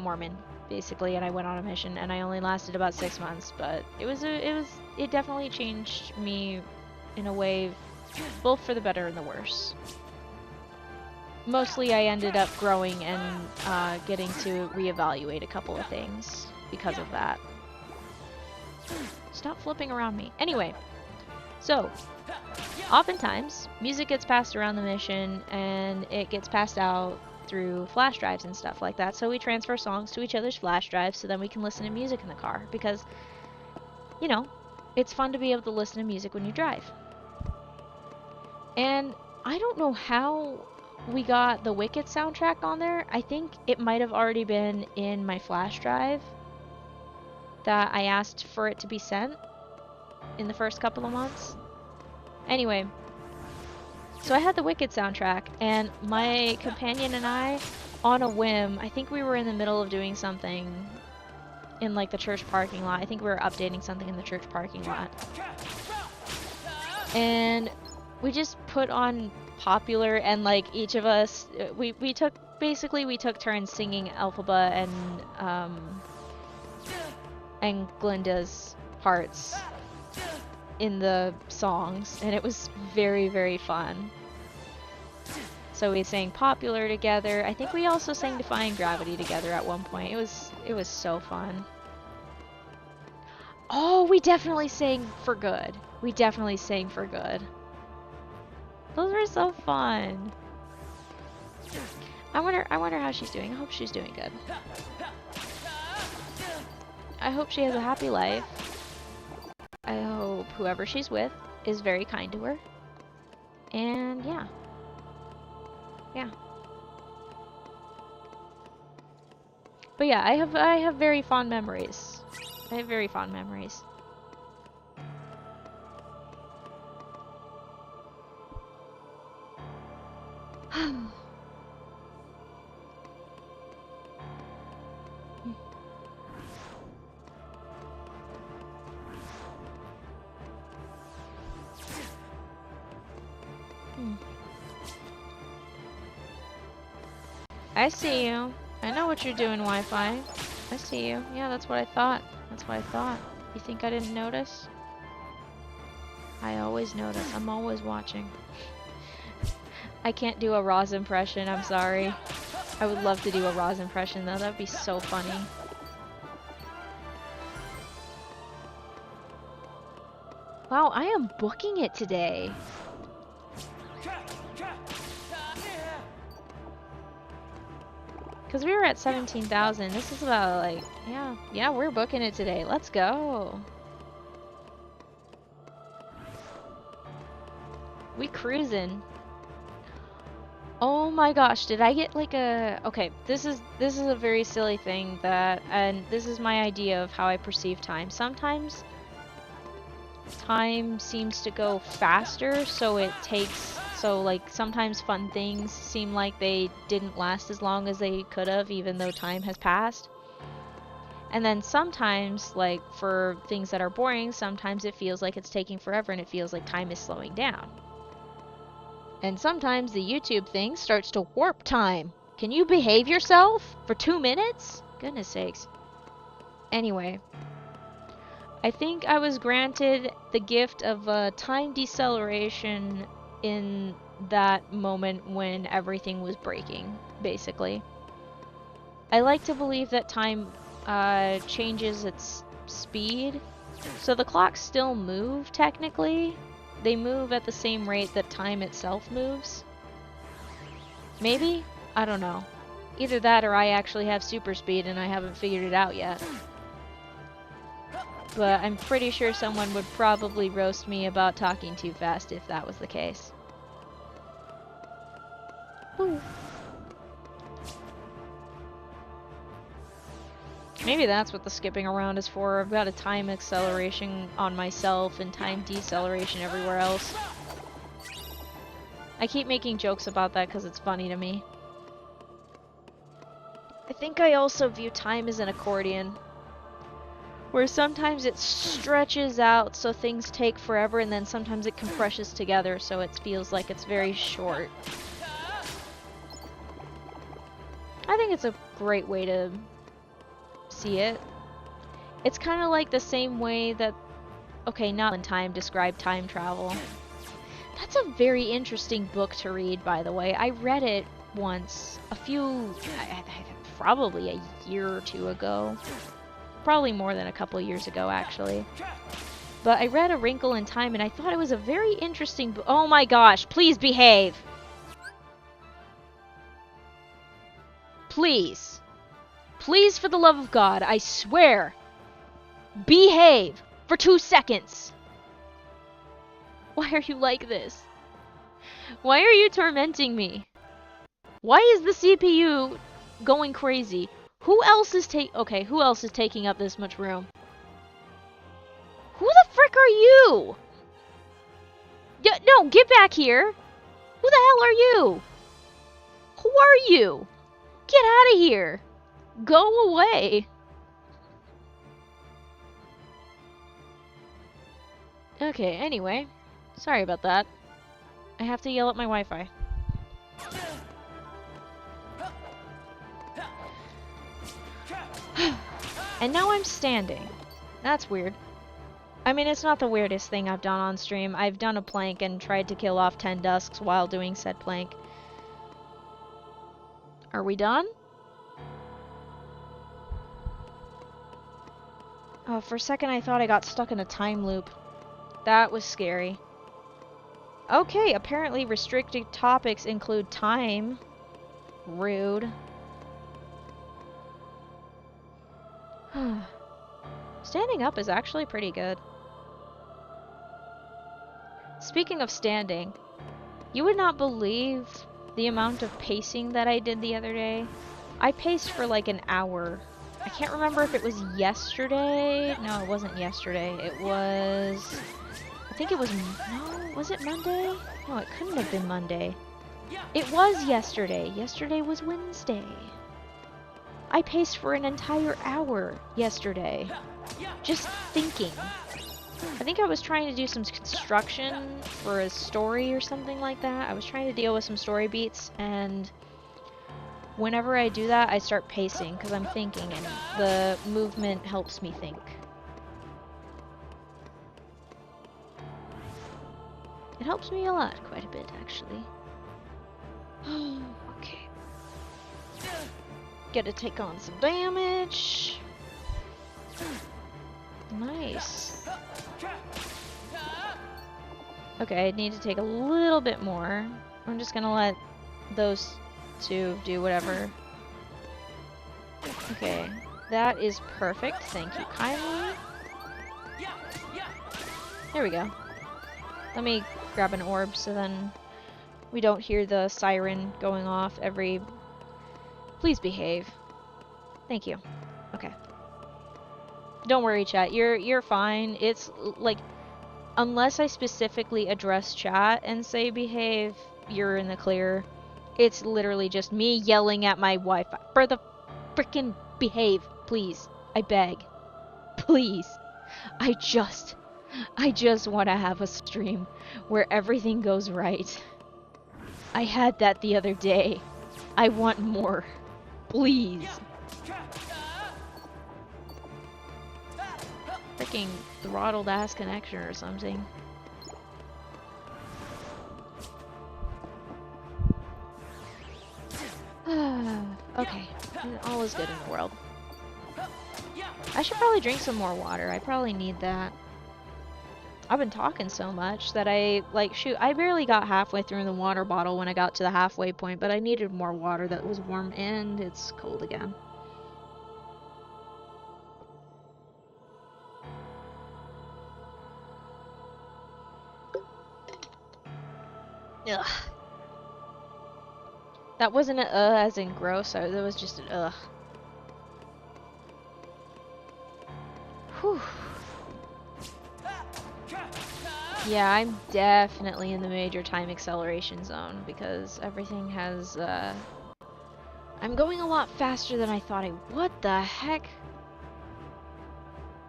A: Mormon, basically, and I went on a mission, and I only lasted about 6 months. But it definitely changed me in a way, both for the better and the worse. Mostly, I ended up growing and getting to reevaluate a couple of things because of that. Stop flipping around me. Anyway, so oftentimes music gets passed around the mission, and it gets passed out through flash drives and stuff like that. So we transfer songs to each other's flash drives so then we can listen to music in the car because, you know, it's fun to be able to listen to music when you drive. And I don't know how we got the Wicked soundtrack on there. I think it might have already been in my flash drive that I asked for it to be sent in the first couple of months. Anyway, so I had the Wicked soundtrack, and my companion and I, on a whim, I think we were in the middle of doing something in like the church parking lot. I think we were updating something in the church parking lot. And we just put on Popular, and like each of us, we took turns singing Elphaba and Glinda's parts in the songs, and it was very, very fun. So we sang Popular together. I think we also sang Defying Gravity together at one point. It was so fun. Oh, we definitely sang For Good. We definitely sang For Good. Those were so fun. I wonder how she's doing. I hope she's doing good. I hope she has a happy life. I hope whoever she's with is very kind to her. And yeah. Yeah. But yeah, I have very fond memories. I have very fond memories. I see you. I know what you're doing, Wi-Fi. I see you. Yeah, that's what I thought. That's what I thought. You think I didn't notice? I always notice. I'm always watching. I can't do a Roz impression, I'm sorry. I would love to do a Roz impression though, that would be so funny. Wow, I am booking it today. Because we were at 17,000. This is about like, yeah, we're booking it today. Let's go. We cruising. Oh my gosh, did I get like a... Okay, this is a very silly thing that... And this is my idea of how I perceive time. Sometimes time seems to go faster, so it takes... So like sometimes fun things seem like they didn't last as long as they could have, even though time has passed. And then sometimes, like for things that are boring, sometimes it feels like it's taking forever and it feels like time is slowing down. And sometimes the YouTube thing starts to warp time. Can you behave yourself for 2 minutes? Goodness sakes. Anyway, I think I was granted the gift of time deceleration in that moment when everything was breaking, basically. I like to believe that time changes its speed, so the clocks still move technically. They move at the same rate that time itself moves. Maybe? I don't know. Either that or I actually have super speed and I haven't figured it out yet. But I'm pretty sure someone would probably roast me about talking too fast if that was the case. Ooh. Maybe that's what the skipping around is for. I've got a time acceleration on myself and time deceleration everywhere else. I keep making jokes about that because it's funny to me. I think I also view time as an accordion, where sometimes it stretches out so things take forever, and then sometimes it compresses together so it feels like it's very short. I think it's a great way to see it. It's kind of like the same way that, okay, not in time, describe time travel. That's a very interesting book to read, by the way. I read it once, probably a year or two ago. Probably more than a couple years ago, actually. But I read A Wrinkle in Time, and I thought it was a very interesting book. Oh my gosh, please behave! Please. Please, for the love of God, I swear. Behave for 2 seconds. Why are you like this? Why are you tormenting me? Why is the CPU going crazy? Who else is who else is taking up this much room? Who the frick are you? No, get back here. Who the hell are you? Who are you? Get out of here. Go away. Okay, anyway. Sorry about that. I have to yell at my Wi-Fi. And now I'm standing. That's weird. I mean, it's not the weirdest thing I've done on stream. I've done a plank and tried to kill off 10 dusks while doing said plank. Are we done? Oh, for a second I thought I got stuck in a time loop. That was scary. Okay, apparently restricted topics include time. Rude. Standing up is actually pretty good. Speaking of standing, you would not believe the amount of pacing that I did the other day. I paced for like an hour. I can't remember if it was yesterday. No, it wasn't yesterday. It was... I think it was... No, was it Monday? No, it couldn't have been Monday. It was yesterday. Yesterday was Wednesday. I paced for an entire hour yesterday. Just thinking. I think I was trying to do some construction for a story or something like that. I was trying to deal with some story beats, and whenever I do that, I start pacing because I'm thinking, and the movement helps me think. It helps me a lot, quite a bit, actually. Okay. Gotta take on some damage. Nice. Okay, I need to take a little bit more. I'm just gonna let those two do whatever. Okay, that is perfect. Thank you kindly. There we go. Let me grab an orb so then we don't hear the siren going off every... Please behave. Thank you. Okay. Don't worry, chat. You're fine. It's like, unless I specifically address chat and say behave, you're in the clear. It's literally just me yelling at my Wi-Fi. For the frickin' behave, please. I beg. Please. I just want to have a stream where everything goes right. I had that the other day. I want more. Please. Freaking throttled ass connection or something. Okay. All is good in the world. I should probably drink some more water. I probably need that. I've been talking so much that I barely got halfway through the water bottle when I got to the halfway point, but I needed more water that was warm and it's cold again. Ugh. That wasn't an as in gross, that was just an ugh. Whew. Yeah, I'm definitely in the major time acceleration zone because everything has, I'm going a lot faster than I thought I would. What the heck?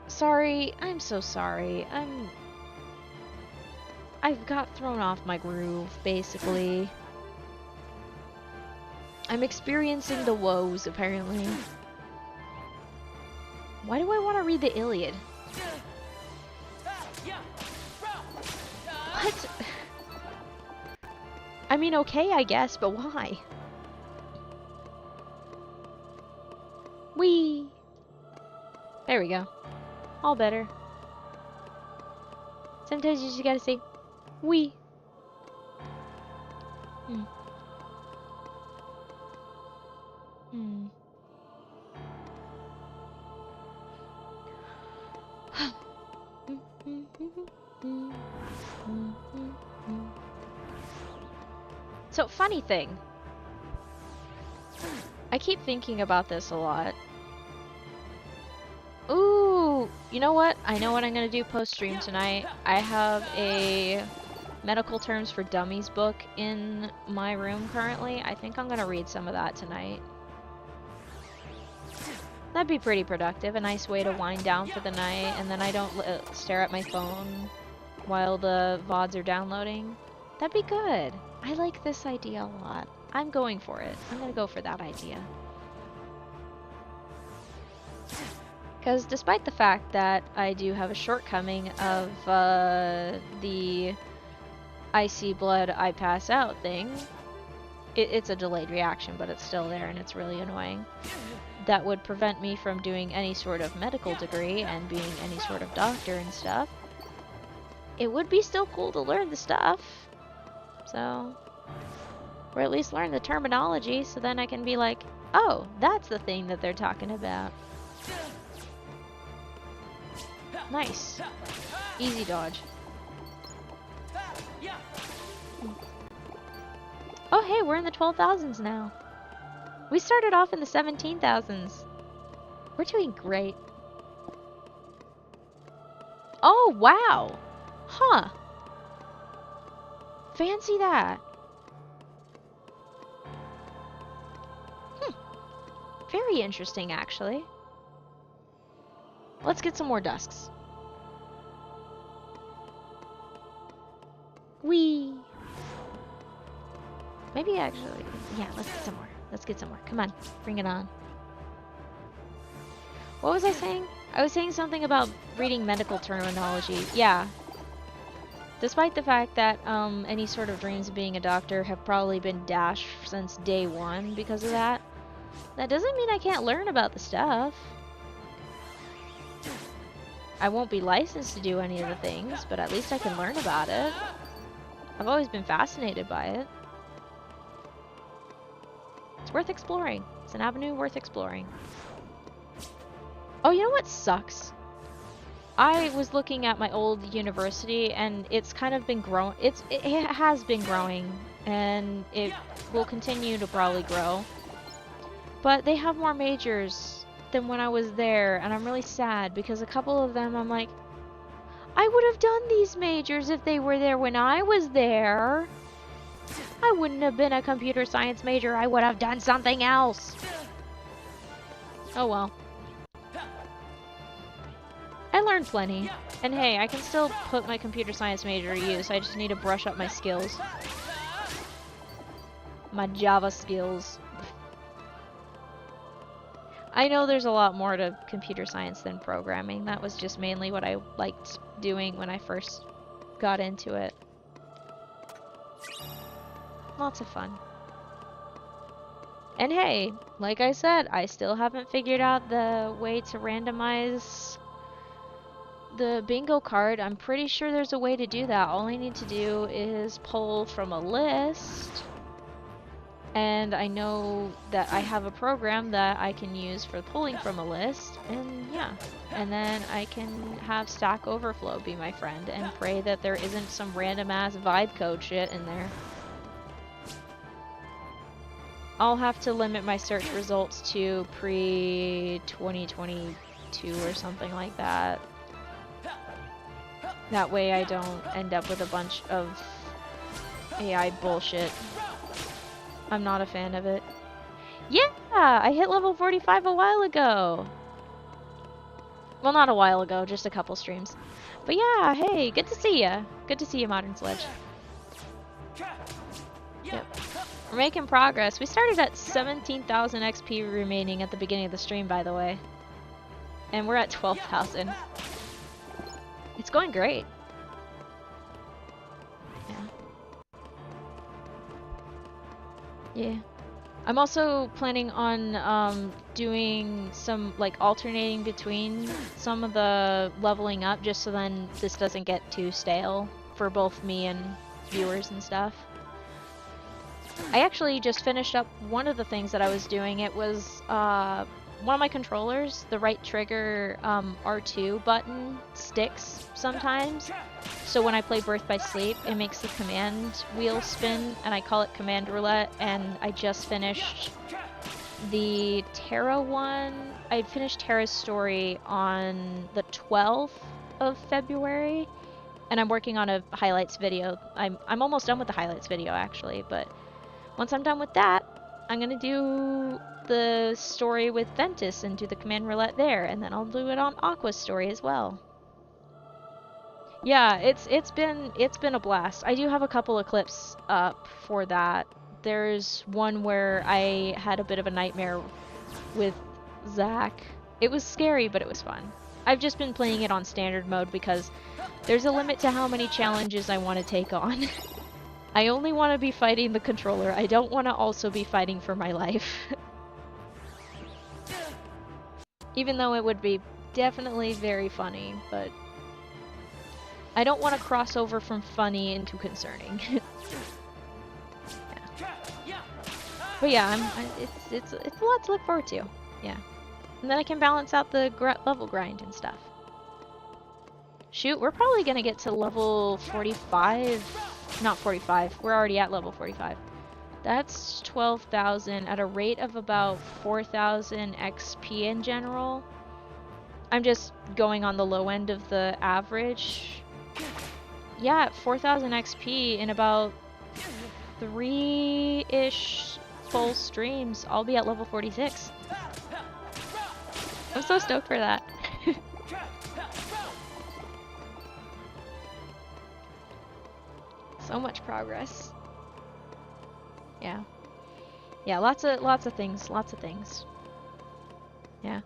A: Sorry, I'm so sorry. I've got thrown off my groove, basically. I'm experiencing the woes, apparently. Why do I want to read the Iliad? What? I mean, okay, I guess, but why? Whee! There we go. All better. Sometimes you just gotta say, wee. Hmm. Hmm. So, funny thing. I keep thinking about this a lot. Ooh, you know what? I know what I'm gonna do post-stream tonight. I have a Medical Terms for Dummies book in my room currently. I think I'm gonna read some of that tonight. That'd be pretty productive. A nice way to wind down for the night, and then I don't stare at my phone while the VODs are downloading. That'd be good. I like this idea a lot. I'm going for it. I'm gonna go for that idea. Because despite the fact that I do have a shortcoming of the I see blood, I pass out thing, it's a delayed reaction, but it's still there and it's really annoying. That would prevent me from doing any sort of medical degree and being any sort of doctor and stuff. It would be still cool to learn the stuff. So, or at least learn the terminology so then I can be like, oh, that's the thing that they're talking about. Nice. Easy dodge. Oh hey, we're in the 12,000s now. We started off in the 17,000s. We're doing great. Oh wow! Huh. Fancy that. Very interesting, actually. Let's get some more dusks. Whee! Maybe actually, yeah, let's get some more. Let's get some more. Come on, bring it on. What was I saying? I was saying something about reading medical terminology. Yeah. Despite the fact that any sort of dreams of being a doctor have probably been dashed since day one because of that, that doesn't mean I can't learn about the stuff. I won't be licensed to do any of the things, but at least I can learn about it. I've always been fascinated by it. It's worth exploring. It's an avenue worth exploring. Oh, you know what sucks? I was looking at my old university and it's kind of been growing. It has been growing and it will continue to probably grow. But they have more majors than when I was there and I'm really sad because a couple of them I'm like, I would have done these majors if they were there when I was there. I wouldn't have been a computer science major. I would have done something else. Oh well. learned plenty. And hey, I can still put my computer science major to use. I just need to brush up my skills. My Java skills. I know there's a lot more to computer science than programming. That was just mainly what I liked doing when I first got into it. Lots of fun. And hey, like I said, I still haven't figured out the way to randomize the bingo card. I'm pretty sure there's a way to do that. All I need to do is pull from a list. And I know that I have a program that I can use for pulling from a list. And yeah. And then I can have Stack Overflow be my friend and pray that there isn't some random ass vibe code shit in there. I'll have to limit my search results to pre-2022 or something like that. That way I don't end up with a bunch of AI bullshit. I'm not a fan of it. Yeah! I hit level 45 a while ago! Well, not a while ago, just a couple streams. But yeah, hey, good to see ya. Good to see you, Modern Sledge. Yep. We're making progress. We started at 17,000 XP remaining at the beginning of the stream, by the way. And we're at 12,000. It's going great. Yeah. I'm also planning on doing some, like, alternating between some of the leveling up, just so then this doesn't get too stale for both me and viewers and stuff. I actually just finished up one of the things that I was doing. It was one of my controllers, the right trigger R2 button sticks sometimes. So when I play Birth by Sleep, it makes the command wheel spin, and I call it command roulette. And I just finished the Terra one. I finished Terra's story on the 12th of February, and I'm working on a highlights video. I'm almost done with the highlights video actually, but once I'm done with that, I'm gonna do the story with Ventus and do the command roulette there, and then I'll do it on Aqua's story as well. Yeah, it's been a blast. I do have a couple of clips up for that. There's one where I had a bit of a nightmare with Zach. It was scary, but it was fun. I've just been playing it on standard mode because there's a limit to how many challenges I want to take on. I only want to be fighting the controller. I don't want to also be fighting for my life. Even though it would be definitely very funny, but I don't want to cross over from funny into concerning. Yeah. But yeah, it's a lot to look forward to. Yeah. And then I can balance out the level grind and stuff. Shoot, we're probably gonna get to level 45. Not 45. We're already at level 45. That's 12,000 at a rate of about 4,000 XP in general. I'm just going on the low end of the average. Yeah, at 4,000 XP in about 3-ish full streams, I'll be at level 46. I'm so stoked for that. So much progress. Yeah. Yeah, lots of things, Yeah.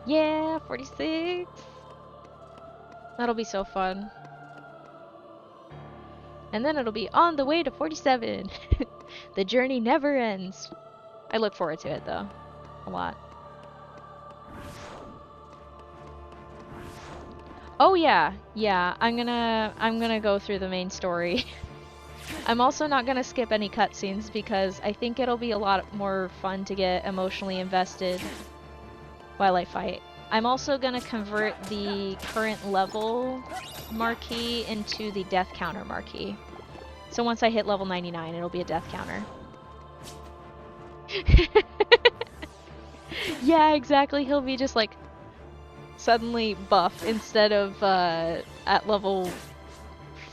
A: Yeah, 46. That'll be so fun. And then it'll be on the way to 47. The journey never ends. I look forward to it though. A lot. Oh yeah, yeah, I'm gonna go through the main story. I'm also not gonna skip any cutscenes because I think it'll be a lot more fun to get emotionally invested while I fight. I'm also gonna convert the current level marquee into the death counter marquee. So once I hit level 99, it'll be a death counter. Yeah, exactly, he'll be just like suddenly buff instead of at level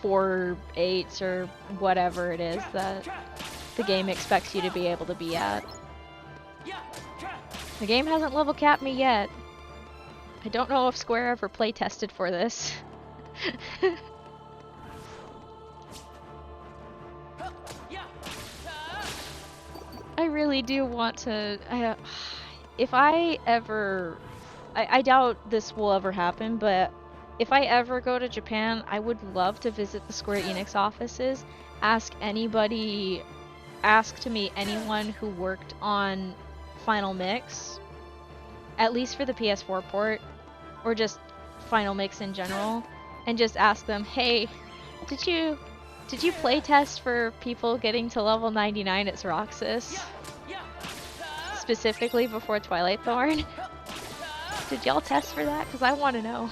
A: 4-8 or whatever it is that the game expects you to be able to be at. The game hasn't level capped me yet. I don't know if Square ever play tested for this. I really do want to... if I ever... I doubt this will ever happen, but if I ever go to Japan, I would love to visit the Square Enix offices, ask to meet anyone who worked on Final Mix, at least for the PS4 port, or just Final Mix in general, and just ask them, hey, did you play test for people getting to level 99 at Roxas? Specifically before Twilight Thorn? Did y'all test for that? Because I want to know.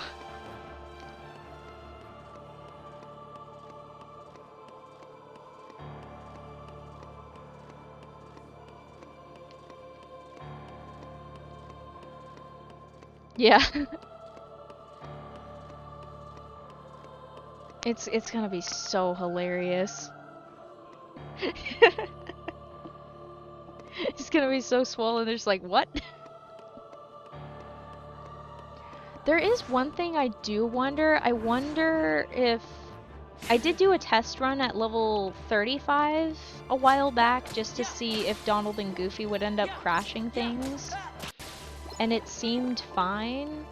A: Yeah. It's gonna be so hilarious. It's gonna be so swollen, they're just like, what? There is one thing I do wonder. I wonder if... I did do a test run at level 35 a while back just to see if Donald and Goofy would end up crashing things. And it seemed fine.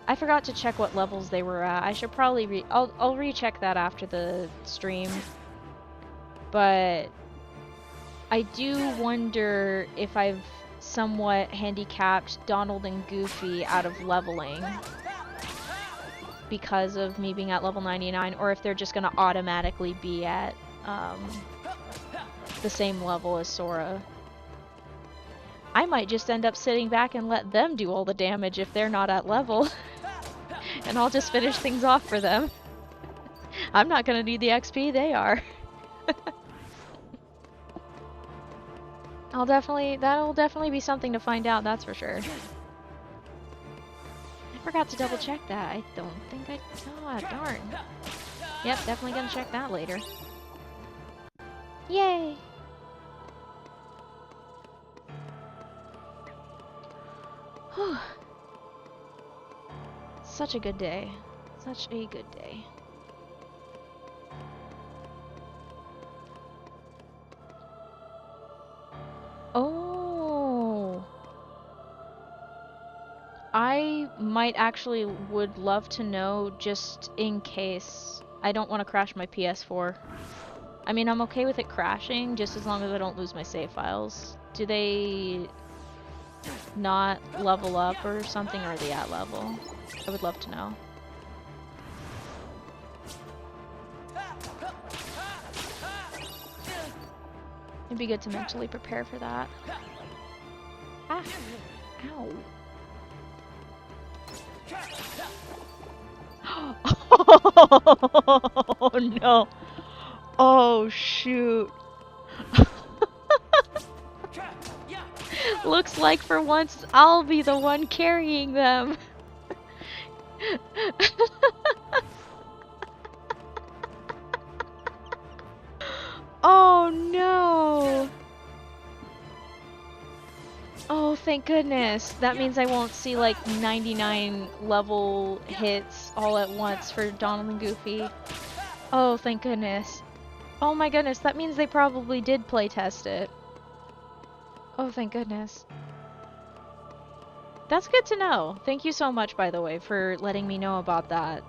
A: I forgot to check what levels they were at. I should probably I'll recheck that after the stream. But I do wonder if I've somewhat handicapped Donald and Goofy out of leveling because of me being at level 99, or if they're just gonna automatically be at the same level as Sora. I might just end up sitting back and let them do all the damage if they're not at level. And I'll just finish things off for them. I'm not gonna need the XP, they are. That'll definitely be something to find out, that's for sure. I forgot to double check that. I don't think I... Oh, darn. Yep, definitely gonna check that later. Yay! Whew. Such a good day. Such a good day. Oh! I might actually would love to know, just in case I don't want to crash my PS4. I mean, I'm okay with it crashing, just as long as I don't lose my save files. Do they not level up or something, or are they at level? I would love to know. It'd be good to mentally prepare for that. Ah! Ow. Oh no! Oh shoot! Looks like for once I'll be the one carrying them. Oh no! Oh, thank goodness. That means I won't see like 99 level hits all at once for Donald and Goofy. Oh, thank goodness. Oh my goodness, that means they probably did play test it. Oh, thank goodness. That's good to know. Thank you so much, by the way, for letting me know about that.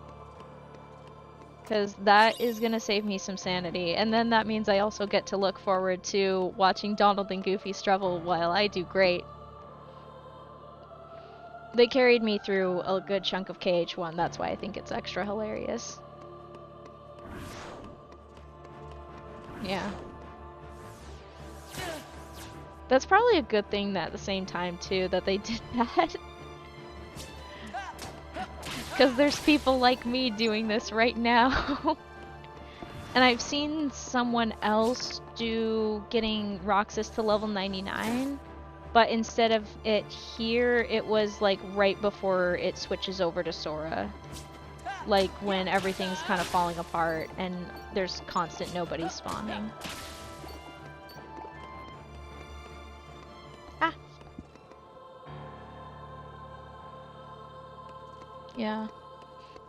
A: Because that is gonna save me some sanity. And then that means I also get to look forward to watching Donald and Goofy struggle while I do great. They carried me through a good chunk of KH1, that's why I think it's extra hilarious. Yeah. That's probably a good thing that at the same time, too, that they did that. Because there's people like me doing this right now. And I've seen someone else getting Roxas to level 99. But instead of it here, it was like right before it switches over to Sora. Like when everything's kind of falling apart and there's constant nobody spawning. Yeah.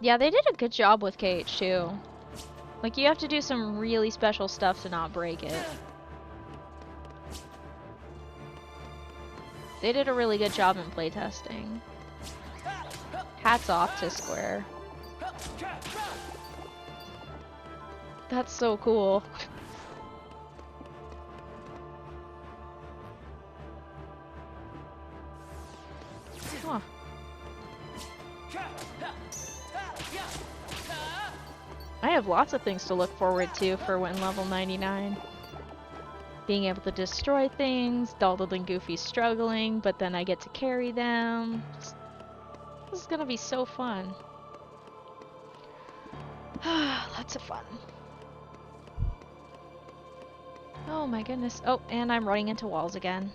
A: Yeah, they did a good job with KH2. Like, you have to do some really special stuff to not break it. They did a really good job in playtesting. Hats off to Square. That's so cool. Huh. I have lots of things to look forward to for when level 99. Being able to destroy things, Donald and Goofy struggling, but then I get to carry them. This is gonna be so fun. Lots of fun. Oh my goodness. Oh, and I'm running into walls again.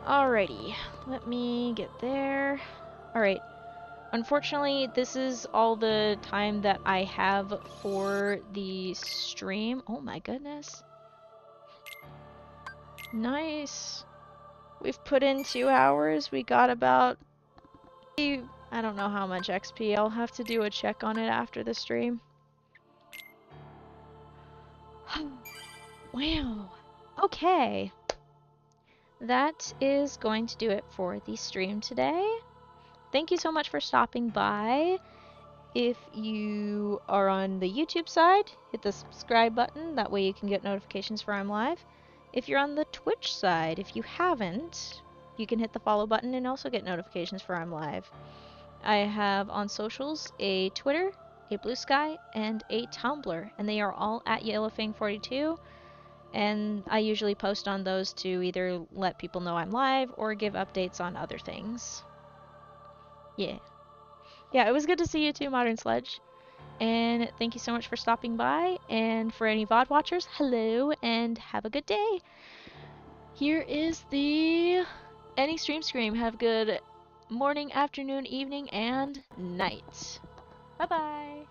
A: Alrighty, let me get there. Alright. Unfortunately, this is all the time that I have for the stream. Oh my goodness. Nice. We've put in 2 hours. We got about... I don't know how much XP. I'll have to do a check on it after the stream. Wow. Okay. That is going to do it for the stream today. Thank you so much for stopping by. If you are on the YouTube side, hit the subscribe button. That way you can get notifications for I'm live. If you're on the Twitch side, if you haven't, you can hit the follow button and also get notifications for I'm live. I have on socials a Twitter, a Blue Sky, and a Tumblr, and they are all at YellowFang42. And I usually post on those to either let people know I'm live or give updates on other things. Yeah. Yeah, it was good to see you too, Modern Sledge. And thank you so much for stopping by. And for any VOD watchers, hello and have a good day. Here is the Any Stream Scream. Have a good morning, afternoon, evening, and night. Bye-bye.